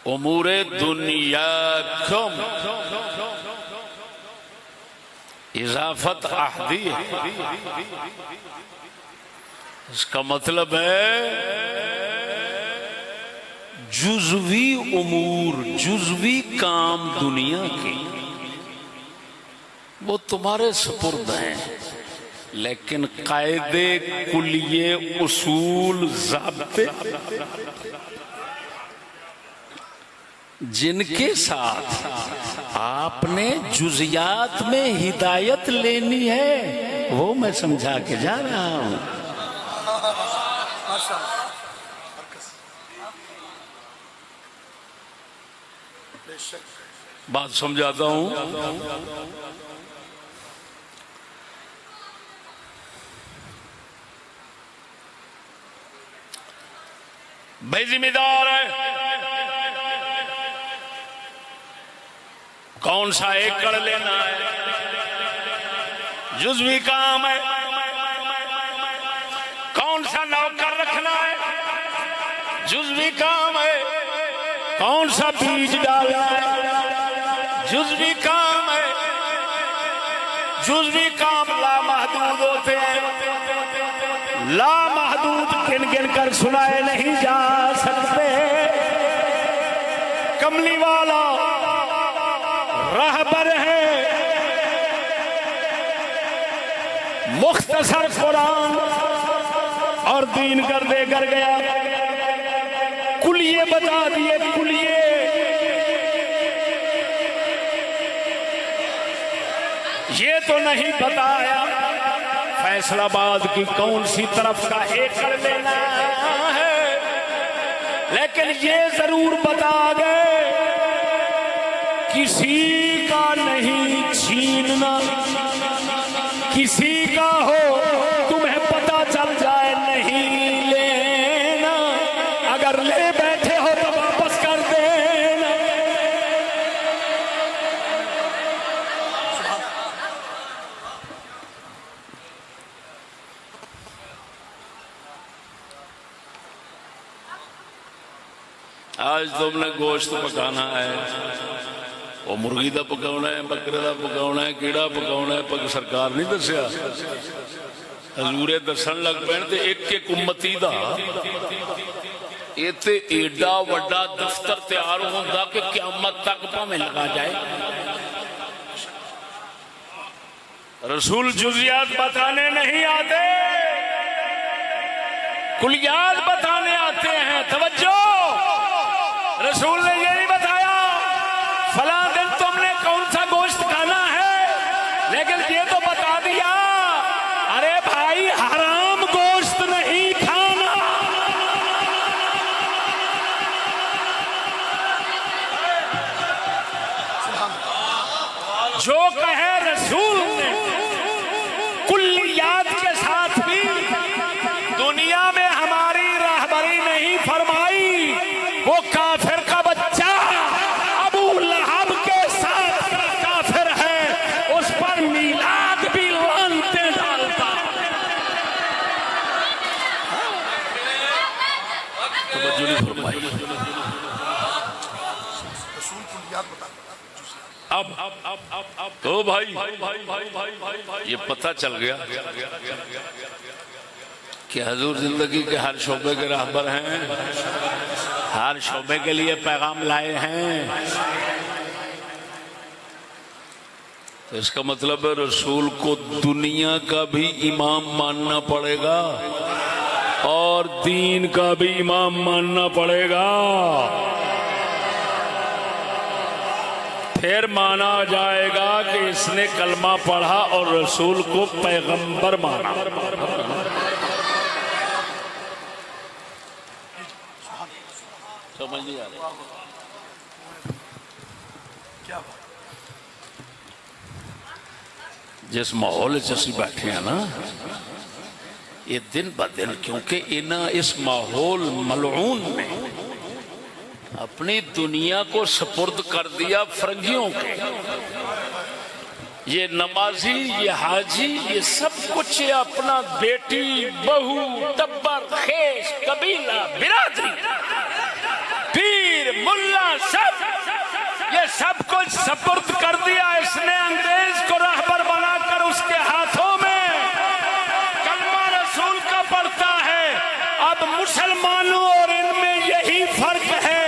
امور دنیاکم اضافت احدی، اس کا مطلب ہے جزوی امور، جزوی کام دنیا کی وہ تمہارے سپرد ہیں، لیکن قاعدے کلیے، اصول، ضابطے جن کے ساتھ آپ نے جزیات میں ہدایت لینی ہے وہ میں سمجھا کے جا رہا ہوں. بات سمجھاتا ہوں. بھائی ذمہ دار ہے کون سا ایکڑ لینا ہے، جزوی کام ہے. کون سا نوکر رکھنا ہے، جزوی کام ہے. کون سا بیج ڈالنا ہے، جزوی کام ہے. جزوی کام لامحدود ہوتے ہیں، لامحدود گن گن کر سنائے نہیں جا سکتے. کملی والا راہبر ہے، مختصر قرآن اور دین کر دے کر گیا، کلیے بتا دیے، کلیے. یہ تو نہیں بتایا فیصل آباد کی کون سی طرف کا ایکڑ لینا ہے، لیکن یہ ضرور بتا گئے کسی کا نہیں چھیننا، کسی کا ہو تمہیں پتا چل جائے نہیں لینا، اگر لے بیٹھے ہو تو واپس کر دینا. آج تم نے گوشت پکانا ہے، وہ مرغی دا پکاؤنا ہے، بکرے دا پکاؤنا ہے، کیڑا پکاؤنا ہے، پک سرکار نہیں دسیا، حضور دسن لگ پین تے ایک ایک امتی دا ایتے ایڈا وڈا دفتر تیار ہوندا کہ قیامت تک پاویں لگا جائے. رسول جزیات بتانے نہیں آتے، کلیات بتانے آتے ہیں. توجہ، رسول نے یہ نہیں بتایا فلاں دن تم نے کون سا گوشت کھانا ہے، لیکن یہ تو بتا دیا ارے بھائی حرام گوشت نہیں کھانا. جو کہے رسول نے کلیات کے ساتھ بھی دنیا میں ہماری راہبری نہیں فرمائی، وہ کافر کا بچہ ابو لہب کے ساتھ کافر ہے، اس پر میلاد بھی لعنتیں ڈالتا. توجہ نہیں فرمائی. اب تو بھائی یہ پتہ چل گیا کہ حضور زندگی کے ہر شعبے کے راہبر ہیں، ہر شعبے کے لیے پیغام لائے ہیں. تو اس کا مطلب ہے رسول کو دنیا کا بھی امام ماننا پڑے گا اور دین کا بھی امام ماننا پڑے گا. پھر مانا جائے گا کہ اس نے کلمہ پڑھا اور رسول کو پیغمبر مانا. سمجھ نہیں آ رہی. جس ماحول اسی بیٹھے ہیں نا یہ دن ب دن کیونکہ اس ماحول ملعون میں اپنی دنیا کو سپرد کر دیا فرنگیوں کے. یہ نمازی یہ حاجی یہ سب کچھ اپنا بیٹی بہو ٹبر خیش قبیلہ برادری پیر ملا سب یہ سب کچھ سپرد کر دیا اس نے انگریز کو رہبر بنا کر اس کے ہاتھوں میں کلمہ رسول کا پڑھتا ہے. اب مسلمانوں اور ان میں یہی فرق ہے.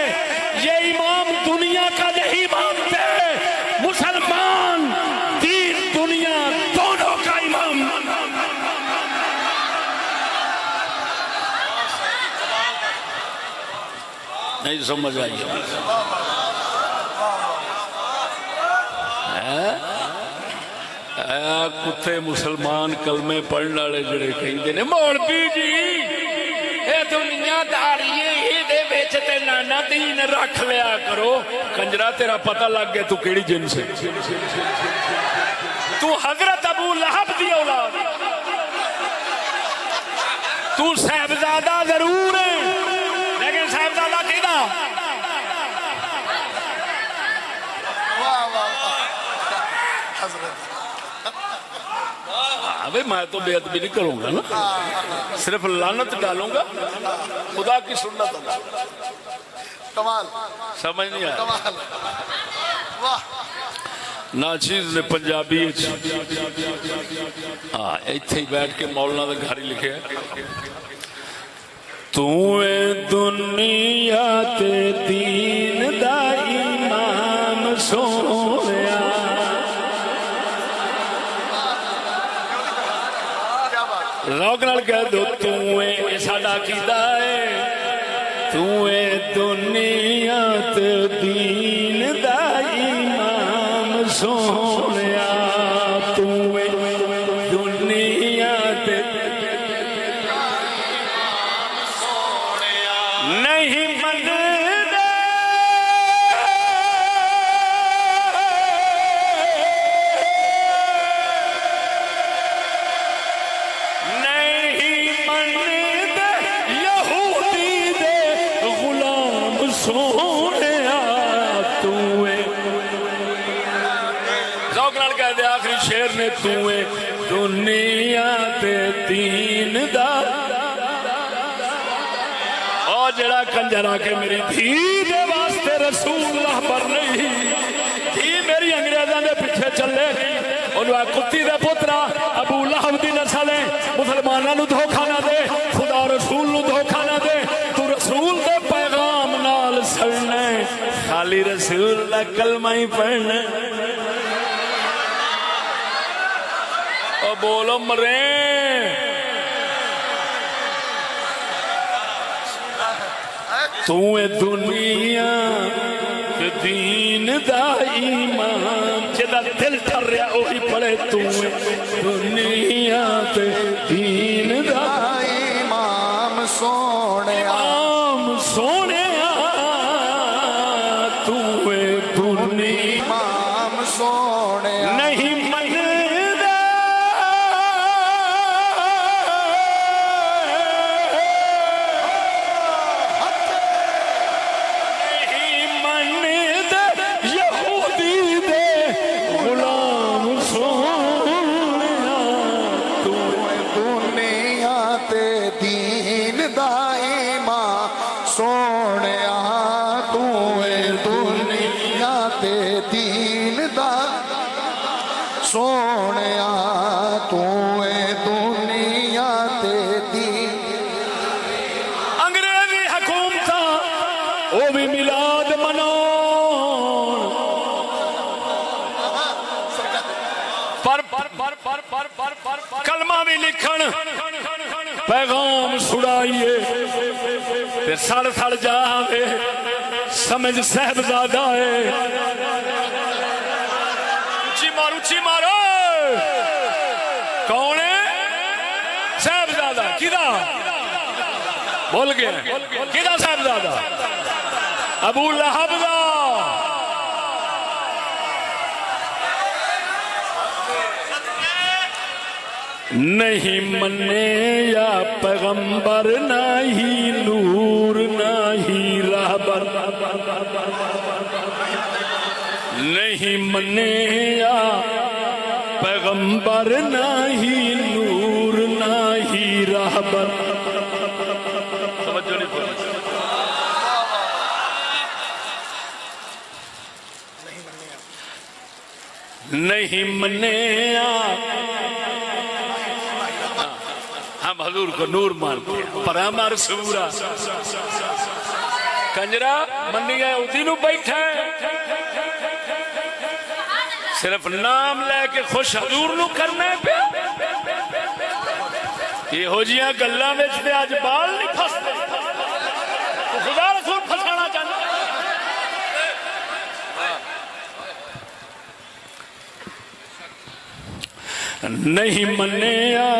یہ امام دنیا کا یہی مانتے ہیں مسلمان دین دنیا دونوں کا امام. نہیں سمجھ آئی کتے مسلمان کلمے پڑھنے والے جڑے کہندے نے مولوی جی اے دنیا داری اے وچ تے نانا دین رکھ لیا کرو. کنجرا تیرا پتہ لگ گیا تو کیڑی جنس ہے. تو حضرت ابو لہب دی اولاد تو صاحبزادہ ضرور ہے لیکن صاحبزادہ کیدا بھائی میں تو بے ادبی نہیں کروں گا نا صرف لعنت ڈالوں گا خدا کی سنت ادا. کمال سمجھ نہیں آیا. ناچیز نے پنجابی ہاں ایتھے ہی بیٹھ کے مولانا دا گھر ہی لکھے تو دنیا تے دین دا امام سونیا. روک نال کہہ دو تو ساڈا عقیدہ ہے تو دنیا تے دین دا امام سونیا. تو دنیا تے نہیں مندا نہیں مندا یہودی دے غلام سونیا. تو ذوق نال کہہ دے آخری شعر نے تو دنیا تے دین دا جڑا کنجر آ کے میری دھی دے واسطے رسول اللہ پر نہیں دھی میری انگریزاں دے پیچھے چلے گی انہوں کتی دے پترا ابو لہب دی نسل ہے مسلمانوں نو دھوکھا نہ دے خدا رسول نو دھوکھا نہ دے. تو رسول دے پیغام نال سڑنا خالی رسول دا کلمہ ہی پڑھنا. او بولو مرے تو دنیا دین دا ایمان جدا دل ٹر رہا وہی پڑھے. تو دنیا دین دا امام سونے امام سونے تو دنیا امام سونے نہیں کلمہ بھی لکھن پیغام سڑائیے سڑ سڑ جاوے سمجھ صاحبزادہ ہے. اچھی مارو کون ہے صاحبزادہ کدا بول گیا کدا صاحبزادہ ابو لہب دا نہیں منے یا پیغمبر نہ ہی نور نہ ہی رہبر نہیں منے یا پیغمبر نہ ہی نور نہ ہی رہبر نہیں منے ہم حضور کو نور مانتے ہیں پر ہمار سورا کنجرا منی ہے ادھی نو بیٹھا ہے صرف نام لے کے خوش حضور نو کرنا ہے پہ یہ ہو جیاں گلہ میں چھتے آج بال نہیں پھستے خدا رسول پھسانا چاہنا نہیں منیا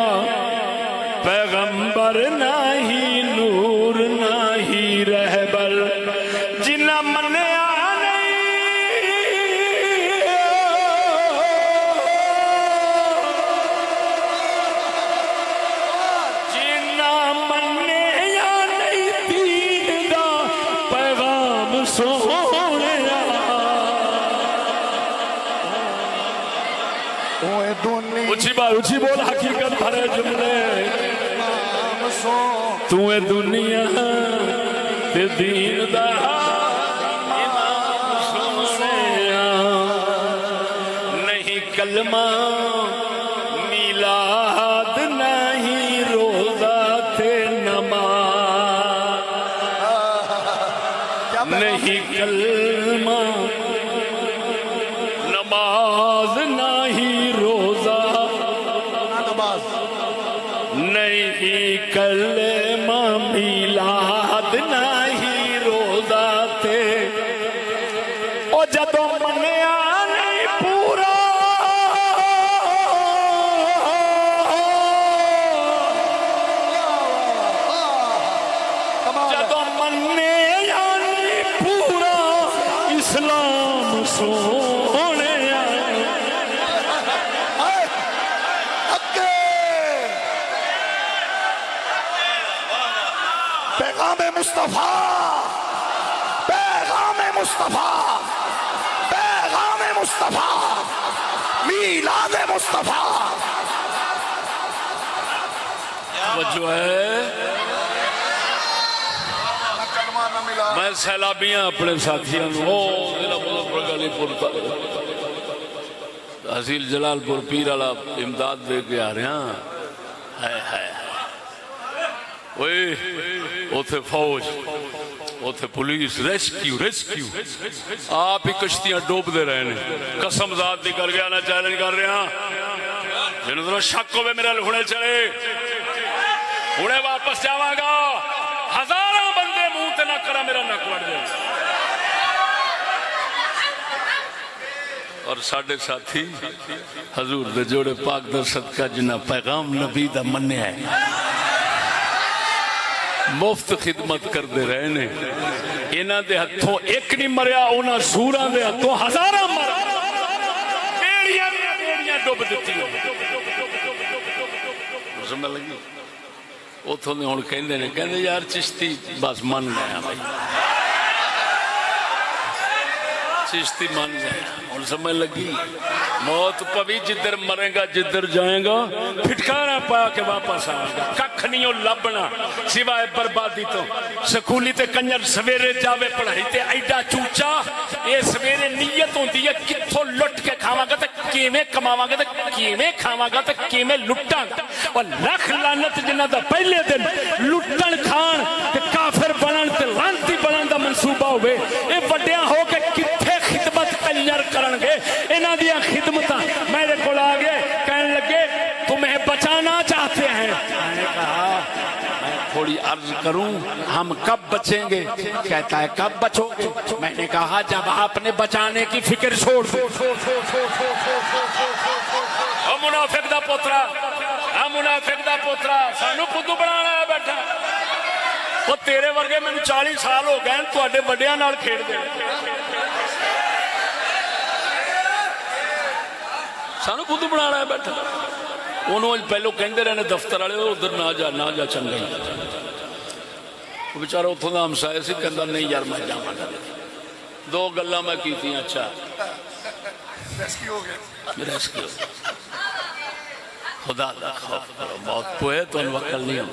پیغمبر نہ ہی نور نہ ہی رہبر جنہ منیا اچھی بول حقیقت بھرے جملے تو اے دنیا تے دین دا امام سنیا نہیں کلمہ میلاد نہیں روزہ تے نماز نہیں کلمہ نماز نہیں روزہ نہیں کلمہ میلاد نہیں روزہ تے او جدو منیا نہیں پورا جدو منیا نہیں پورا اسلام سونے مصطفیٰ پیغام مصطفیٰ پیغام مصطفیٰ میلاد مصطفیٰ جو ہے میں سیلابیاں اپنے ساتھیاں تحصیل جلال پور پیر والا امداد دے کے آ رہے ہیں اوتھے فوج اوتھے پولیس ریسکیو آپ ہی کشتیاں ڈوب دے رہے ہیں قسم ذات دی کر گیا نا چیلنج کر رہے ہیں جنہوں ذرا شک ہوئے میرا لکھنے چلے ہنے واپس جاواں گا ہزاراں بندے منہ تے نہ کرا میرا نک وڑ جائے اور ساڈے ساتھی حضور دے جوڑے پاک دا صدقہ جنہ پیغام نبی دا منیا ہے مفت خدمت کر دے رہے نے انہاں دے ہتھوں ایک نہیں مریا انہاں سوراں دے ہتھوں ہزاراں مریا بیڑیاں ڈوب دیتی سمجھ لگی اتھوں نے ہن کہندے نے کہندے یار چشتی بس من گیا بھائی چشتی من گیا ہن سمجھ لگی موت پوی جدھر مرے گا جدھر جائے گا پھٹکارا پا کے واپس آئے گا ککھ نہیں ہو لبنا سوائے بربادی تو سکولی تے کنجر سویرے جاوے پڑھائی تے ایڈا چوچا اے سویرے نیت ہوندی ہے کتھوں لٹ کے کھاواں گا تے کیویں کماواں گا تے کیویں کھاواں گا تے کیویں لٹاں گا اور لکھ لعنت جنہاں دا پہلے دن لٹن کھان تے کافر بنن تے لعنتی بنن دا منصوبہ ہوئے اے وڈیاں ہو کے کتھے خدمت کنجر کرن گے انہاں دیاں خدمتاں میرے کول آ گئے کہنے لگے تمہیں بچانا چاہتے ہیں میں نے کہا میں تھوڑی عرض کروں ہم کب بچیں گے کہتا ہے کب بچو گے میں نے کہا جب آپ نے بچانے کی فکر چھوڑ دو منافق دا پوترا منافق دا پوترا سانو خود بنانا ہے بیٹھا وہ تیرے ورگے میں 40 سال ہو گئے تواڈے وڈیاں نال کھیڈ دے سانو بدھو بنا ہے بیٹھا انہوں پہلو کہندے رہنے دفتر والے ادھر نہ جا چنگا بیچارہ اتوں کا ہمسایا سی کہندا نہیں یار میں جاواں گا 2 گلاں میں کیتیاں اچھا ریسکیو ہو گیا ریسکیو خدا دا خوف کرو موت پوئے تو وکل نہیں ہو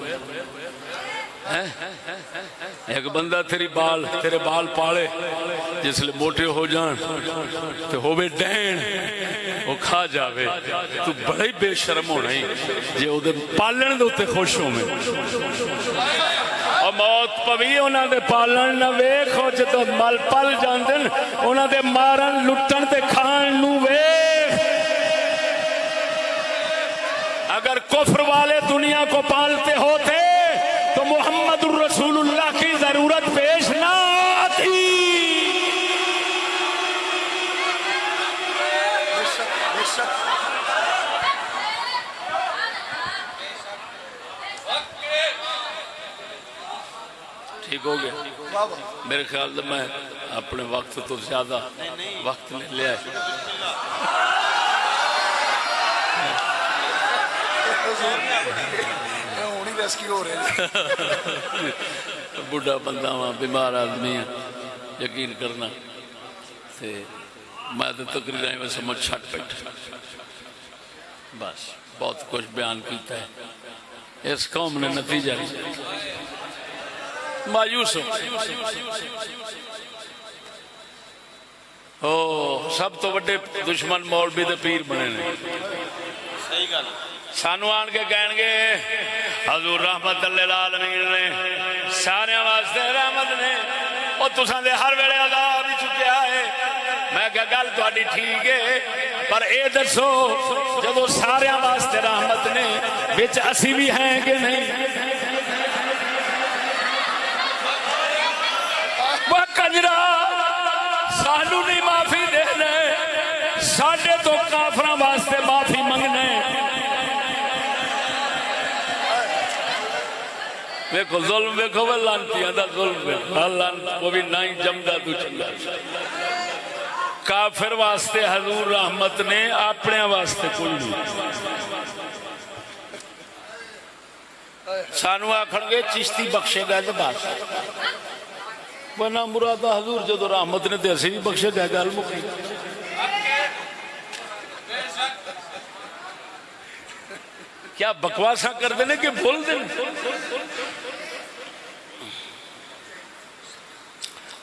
ایک بندہ تیرے بال پالے جس لئے موٹے ہو جان تو ہوئے ڈین وہ کھا جاوے تو بڑا ہی بے شرم ہونا ہی جے ادھر پالن دوتے خوش ہو میں اور موت پوی انہاں دے پالن نہ ویکھ ہو جدو مل پل جاندن انہاں دے مارن لٹن تے کھان نو ویکھ اگر کفر والے دنیا کو پالتے ہوتے تو محمد الرسول اللہ کی ضرورت پیش نہ آتی ٹھیک ہو گیا میرے خیال سے میں اپنے وقت تو زیادہ وقت نہیں لیا ہے بڑھا بندہ وہاں بیمار آدمی ہے یقین کرنا میں تو تقریر میں سمجھ چھٹ بیٹھا بس بہت کچھ بیان کیتا ہے اس قوم نے نتیجہ نہیں مایوس ہو سب تو بڑے دشمن مولوی دے پیر بنے نے سانو آن کے کہیں گے حضور رحمت للعالمین نے سارے واسطے رحمت نے اور تساں دے ہر ویلے عذاب ہی چکیا ہے میں کہا گل تہاڈی ٹھیک ہے پر اے دسو جدو سارے واسطے رحمت نے وچ اسی بھی ہیں کہ نہیں وہ کنجرا سانو نہیں معافی دینے ساڈے تو کافراں واسطے معافی منگنے ویکھو ظلم ویکھو وہ لانتیاں دا ظلم لانت وہ بھی نہ ہی جمدا تو چنگا کافر واسطے حضور رحمت نے اپنے واسطے کوئی نہیں سانو آکھن گے چشتی بخشے گا تو بات ورنہ مراد حضور جدو رحمت نے تے اسی بھی بخشے گا گل مکی کیا بکواساں کر دینے کہ بول دینے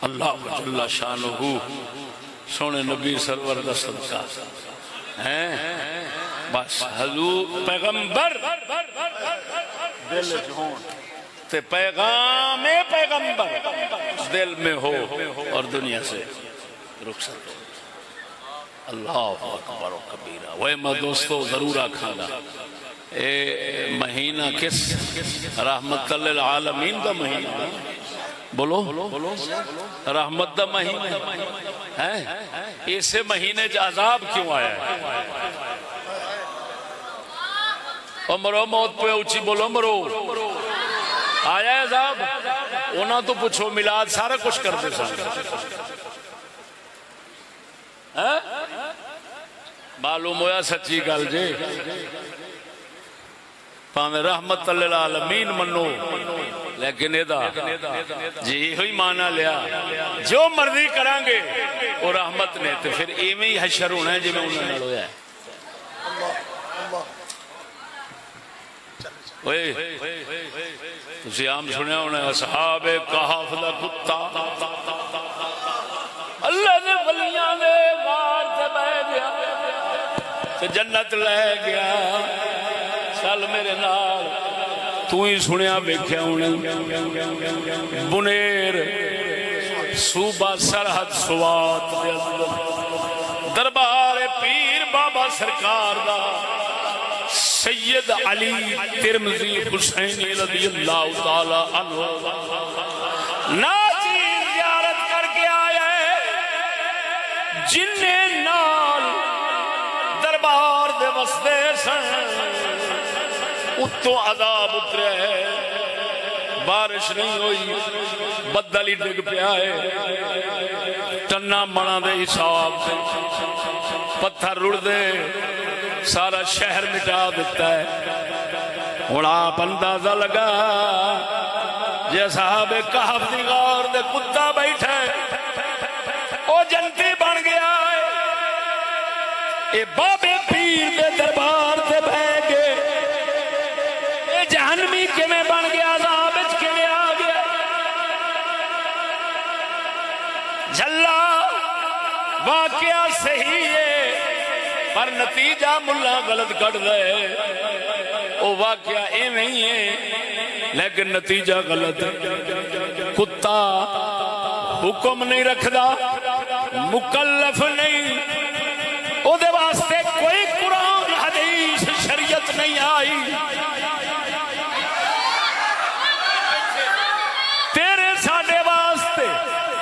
اللہ جل شانہ سونے نبی سرور دا صدقہ ہیں بس حضور پیغمبر دل جھون تے پیغام پیغمبر دل میں ہو اور دنیا سے رخصت ہو اللہ اکبر و کبیرہ وہ میں دوستو ضرور آکھانا اے مہینہ کس رحمت للعالمین دا مہینہ بولو رحمت دا مہینہ ہے اسے مہینے جو عذاب کیوں آیا ہے مرو موت پہ اچھی بولو مرو آیا ہے عذاب اونا تو پوچھو میلاد سارا کچھ کر دے سارا معلوم ہویا سچی گل جے پاہمیں رحمت للعالمین منو لیکن ادا جی ہوئی مانا لیا جو مرضی کرانگے وہ رحمت نے تو پھر ایمیں ہی حشر ہونا ہے جی میں انہوں نے لویا ہے تسی عام سنیا ہونا ہے اصحاب کہف دا کتا اللہ نے ولیاں نے غار سے بہ گیا تو جنت لے گیا چل میرے نال تو ہی سنیا بیکھیا ہونا بنیر صوبہ سرحد سوات دے اندر دربار پیر بابا سرکار دا سید علی ترمذی حسینی رضی اللہ تعالی عنہ ناچیر زیارت کر کے آیا ہے جنہیں نال دربار دے وستے سن اتو عذاب اترے ہے بارش نہیں ہوئی بدل ہی ڈگ پیا ہے ٹنا منا دے حساب سے پتھر رڑ دے سارا شہر مٹا دیتا ہے ہن آپ اندازہ لگا جے صاحب کہف دی غار دے کتا بیٹھا ہے او جنتی بن گیا ہے اے بابے پیر دے دربار تے بہ گئے اے جہنمی کیویں بن گیا عذاب وچ کیویں آ گیا جھلا واقعہ صحیح ہے پر نتیجہ ملا غلط کٹ رہے او واقعہ ایویں ہی ہے لیکن نتیجہ غلط کتا حکم نہیں رکھدا مکلف نہیں او دے واسطے کوئی قرآن حدیث شریعت نہیں آئی تیرے ساڈے واسطے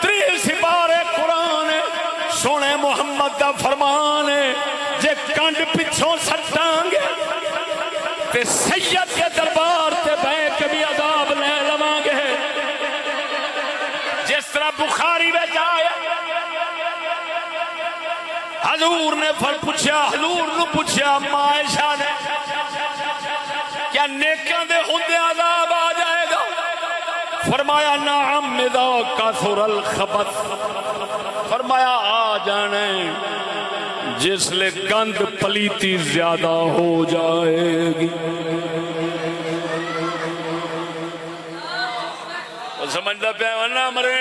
30 سپارے قرآن سونے محمد دا فرمان ہے جے کنڈ پچھوں سٹاں گے تے سید کے دربار تے بہ کے بھی عذاب لے لواں گے جس طرح بخاری میں جایا حضور نے حضور نو پوچھا ماں عائشہ نے کیا نیکیاں دے ہوندے عذاب آ جائے گا فرمایا نعم اذا کثر الخبث فرمایا آ جانے جس لے گند پلیتی زیادہ ہو جائے گی سمجھتا پیا نہ مرے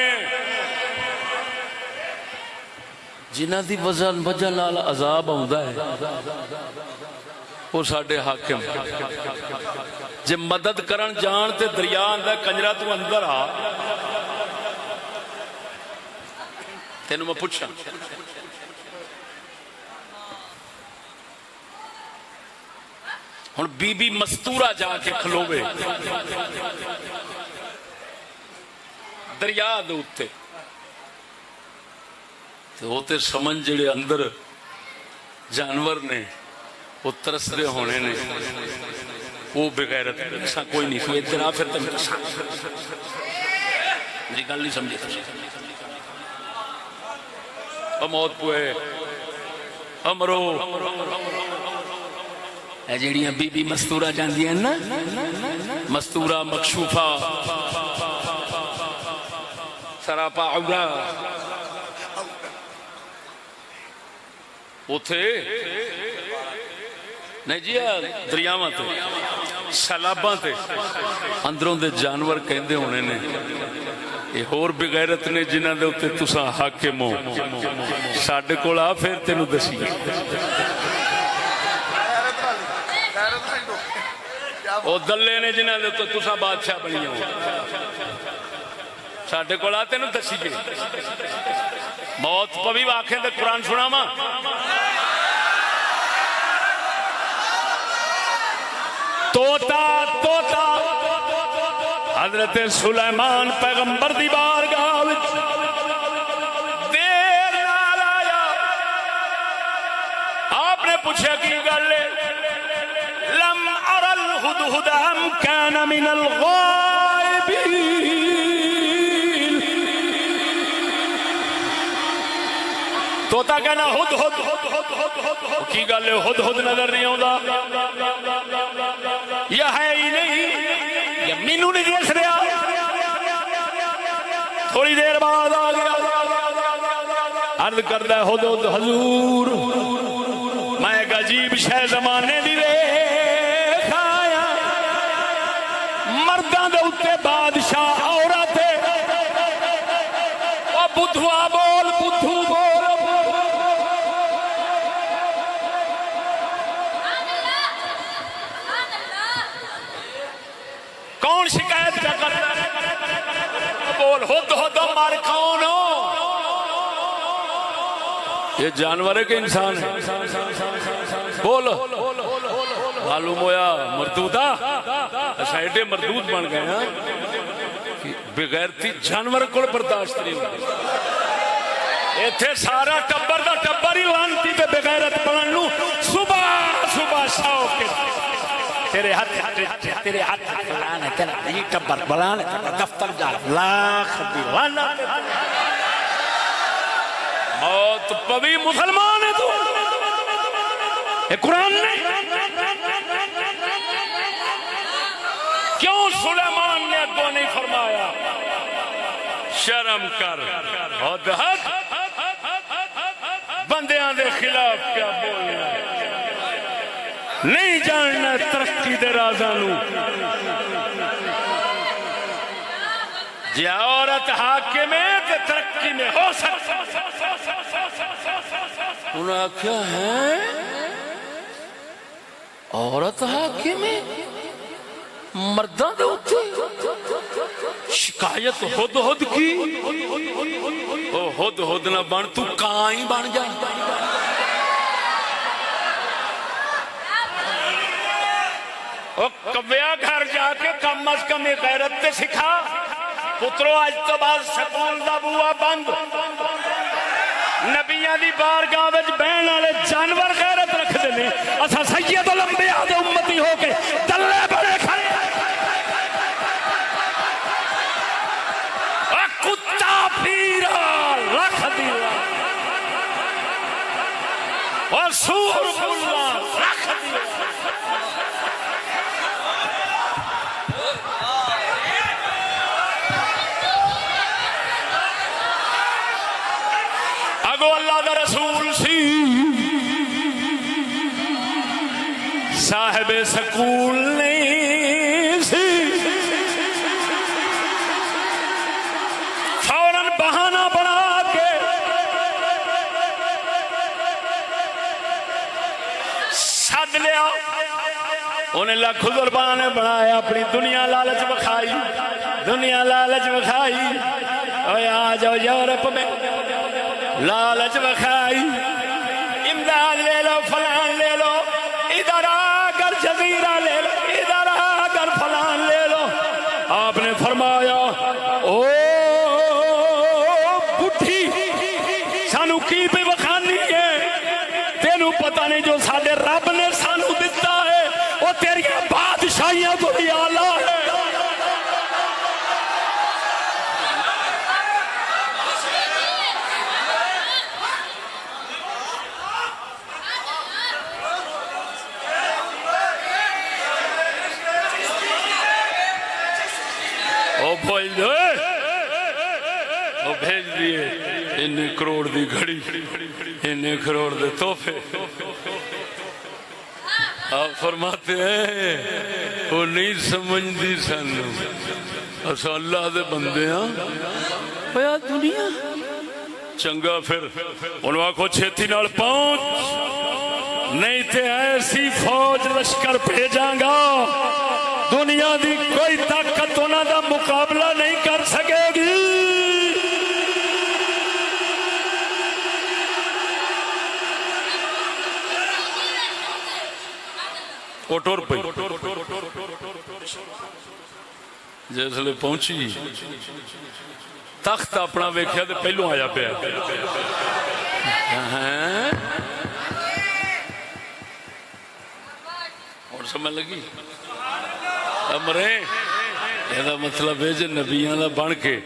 جنہ دی وجہ نال عذاب آوندا ہے وہ ساڈے حاکم جے مدد کرن جان تے دریا آندا کنجرا تو اندر آ تینوں میں پوچھاں ہن بی بی مستورہ جا کے کھلوے دریا دے اوتے تے او تے سمجھ جڑے اندر جانور نے وہ ترسدے ہونے نے وہ بغیرت ایسا کوئی نہیں کوئی ادھر آ پھر تم جی گل نہیں سمجھے او موت پوئے امرو اے جڑیاں بی بی مستورہ جاندی ہیں نا مستورہ مکشوفہ سراپا عورا اوتھے نہیں جی دریاواں تے سیلاباں تے اندروں دے جانور کہندے ہونے نے یہ ہور بغیرت نے جنہاں دے اوتے تساں حاکم ہو ساڈے کول آ پھر تینوں دسی او دلے نے جنہاں دے اوتے تساں بادشاہ بنی ہو ساڈے کول آ تینوں دسی گے موت پوی واقعے دے قرآن سناواں توتا حضرت سلیمان پیغمبر دی بارگاہ وچ دیر نال آیا آپ نے پوچھا کی گل لم ار الہدہد ام کان من الغائبین توتا کہنا ہد کی گل ہد نظر نہیں آندا یا ہے ہی نہیں یا مینو نہیں دیس رہا تھوڑی دیر بعد آ گیا عرض کردہ ہد حضور میں ایک عجیب شے زمانے دی ویکھ آیا مرداں دے اوتے بادشاہ عورت او بدھوا بول بدھو بول کون شکایت کیا کرتا ہے بول ہد مار کون ہو یہ جانور ہے کہ انسان ہے بول معلوم ہویا مردودہ ایڈے مردود بن گئے ہیں بغیرتی جانور کو برداشت نہیں ہوتی ایتھے سارا ٹبر دا ٹبر ہی لانتی تے بغیرت بنن نو صبح صبح شاو کے تیرے ہاتھ بلان ہے تیرا یہ ٹبر بلان ہے تیرا دفتر جا لاکھ دیوانا موت پوی مسلمان ہے تو یہ قرآن نے کیوں سلیمان نے اگو نہیں فرمایا شرم کر حد حد بندیاں دے خلاف کیا بولنا نہیں جاننا ترقی دے رازانو جی عورت حاکم ہے کہ ترقی میں ہو سکتا انہوں نے کیا ہے عورت حاکم ہے مردان دے ہوتے شکایت ہد ہد کی او ہد ہد نہ بن تو کائیں بن جا او کبیا گھر جا کے کم از کم غیرت تے سکھا پترو آج تو بعد سکول دا بوا بند نبیاں دی بارگاہ وچ بہن والے جانور غیرت رکھ دے اسا سید الانبیاء دے امتی ہو کے دلے بڑے کھڑے کتا پیرا رکھ دیا اور سور بلا رکھ دیا اگو اللہ دا رسول سی صاحب سکول نہیں سی فوراً بہانہ بنا کے سد لیا انہیں لاکھ ضربان بنایا اپنی دنیا لالچ بکھائی دنیا لالچ بکھائی اوے آ جاؤ یورپ میں لالچ بکھائی امداد لے لو فلان لے لو ادھر آ کر جزیرہ لے لو ادھر آ کر فلان لے لو آپ نے فرمایا او بڈھی سانو کی پہ بخانی ہے تینو پتہ نہیں جو ساڈے رب نے سانو دتا ہے وہ تیری بادشاہیاں تو بھی اعلیٰ ہے وہ بھیج دیے انہیں کروڑ دی گھڑی انہیں کروڑ دے تحفے آپ فرماتے ہیں وہ نہیں سمجھ دی سانو اسا اللہ دے بندے ہاں دنیا چنگا پھر انہوں آکھو چھیتی نال پہنچ نہیں تے ایسی فوج لشکر بھیجاں گا دنیا دی کوئی طاقت انہاں دا مقابلہ نہیں کر سکے گی ٹور پئی جس لئے پہنچی تخت اپنا ویکھیا تے پہلو آیا پیا اور سمجھ لگی امرے یہ مطلب ہے جے نبیاں دا بن کے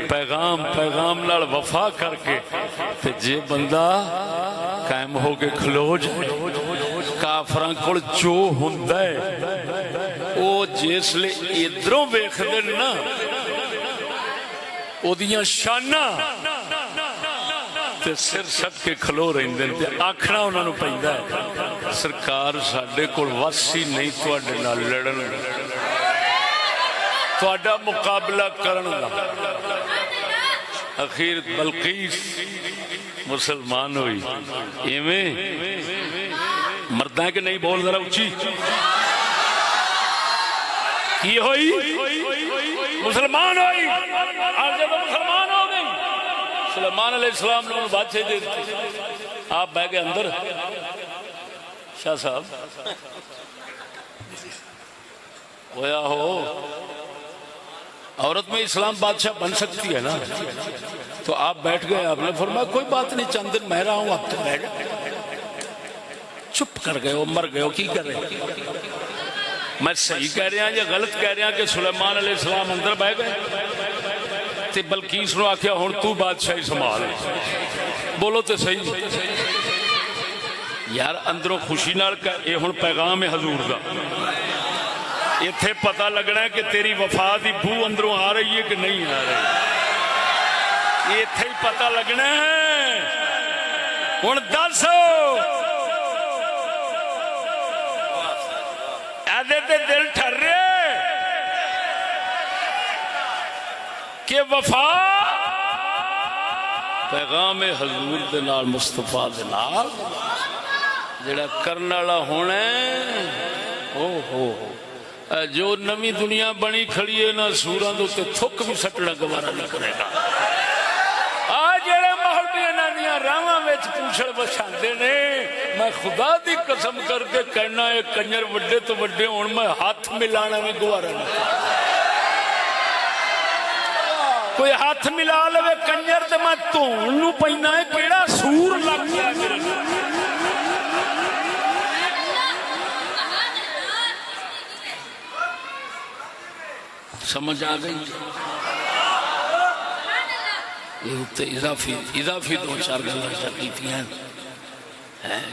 پیغام نال وفا کر کے تے جے بندہ قائم ہو کے کھلو جائے کافراں کول جو ہوندا ہے او جس لے ادھروں ویکھدے نا او دیاں شاناں تے سر سٹ کے کھلو رہندے تے آکھنا انہاں نوں پیندا ہے سرکار ساڈے کول وسی نہیں تواڈے نال لڑن تواڈا مقابلہ کرن دا اخیر بلقیس مسلمان ہوئی ایویں مردہ ہے کہ نہیں بول ذرا اچھی کی ہوئی مسلمان ہوئی آج جب مسلمان ہو گئی سلیمان علیہ السلام نے انہوں بادشاہ دے دی آپ بہ گئے اندر شاہ صاحب ہویا ہو عورت میں اسلام بادشاہ بن سکتی ہے نا تو آپ بیٹھ گئے آپ نے فرمایا کوئی بات نہیں چند دن میں رہا ہوں اب تو بیٹھ چپ کر گئے ہو مر گئے ہو کی کر رہے میں صحیح کہہ رہا یا غلط کہہ رہا کہ سلیمان علیہ السلام اندر بہ گئے تے بلقیس نو آخیا ہن تو بادشاہی سنبھال بولو تے صحیح یار اندروں خوشی نال اے ہن پیغام ہے حضور دا ایتھے پتہ لگنا ہے کہ تیری وفا دی بو اندروں آ رہی ہے کہ نہیں آ رہی ایتھے ہی پتہ لگنا ہے ہن دس ایدے تے دل ٹھر رہے کہ وفا پیغام حضور دے نال مصطفیٰ دے نال جڑا کرن والا ہونا ہو جو نویں دنیا بنی کھڑی ہے نہ سوراں دے تے تھک بھی سٹنا گوارا نہیں کرے گا آ جڑے محبی انہاں دیاں راواں وچ پوچھڑ بچاندے نے میں خدا دی قسم کر کے کہنا اے کنجر وڈے تو وڈے ہون میں ہاتھ ملانا بھی گوارا نہیں کوئی ہاتھ ملا لے کنجر تے میں دھون نو پینا ہے کیڑا سور لگ گیا میرے سمجھ آ گئی اضافی دو چار گلاں شکیتی ہیں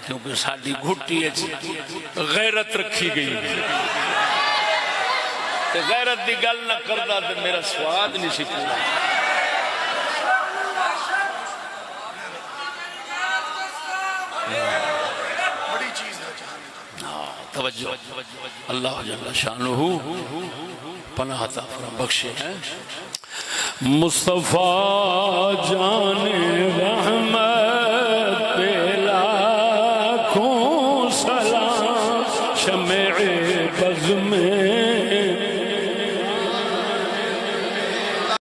کیونکہ ساڈی گھٹی غیرت رکھی گئی غیرت دی گل نہ کردا تے میرا سواد نہیں سی پورا بڑی چیز ہے توجہ اللہ جل شانہ پناہ عطا بخشے ہیں مصطفیٰ جان رحمت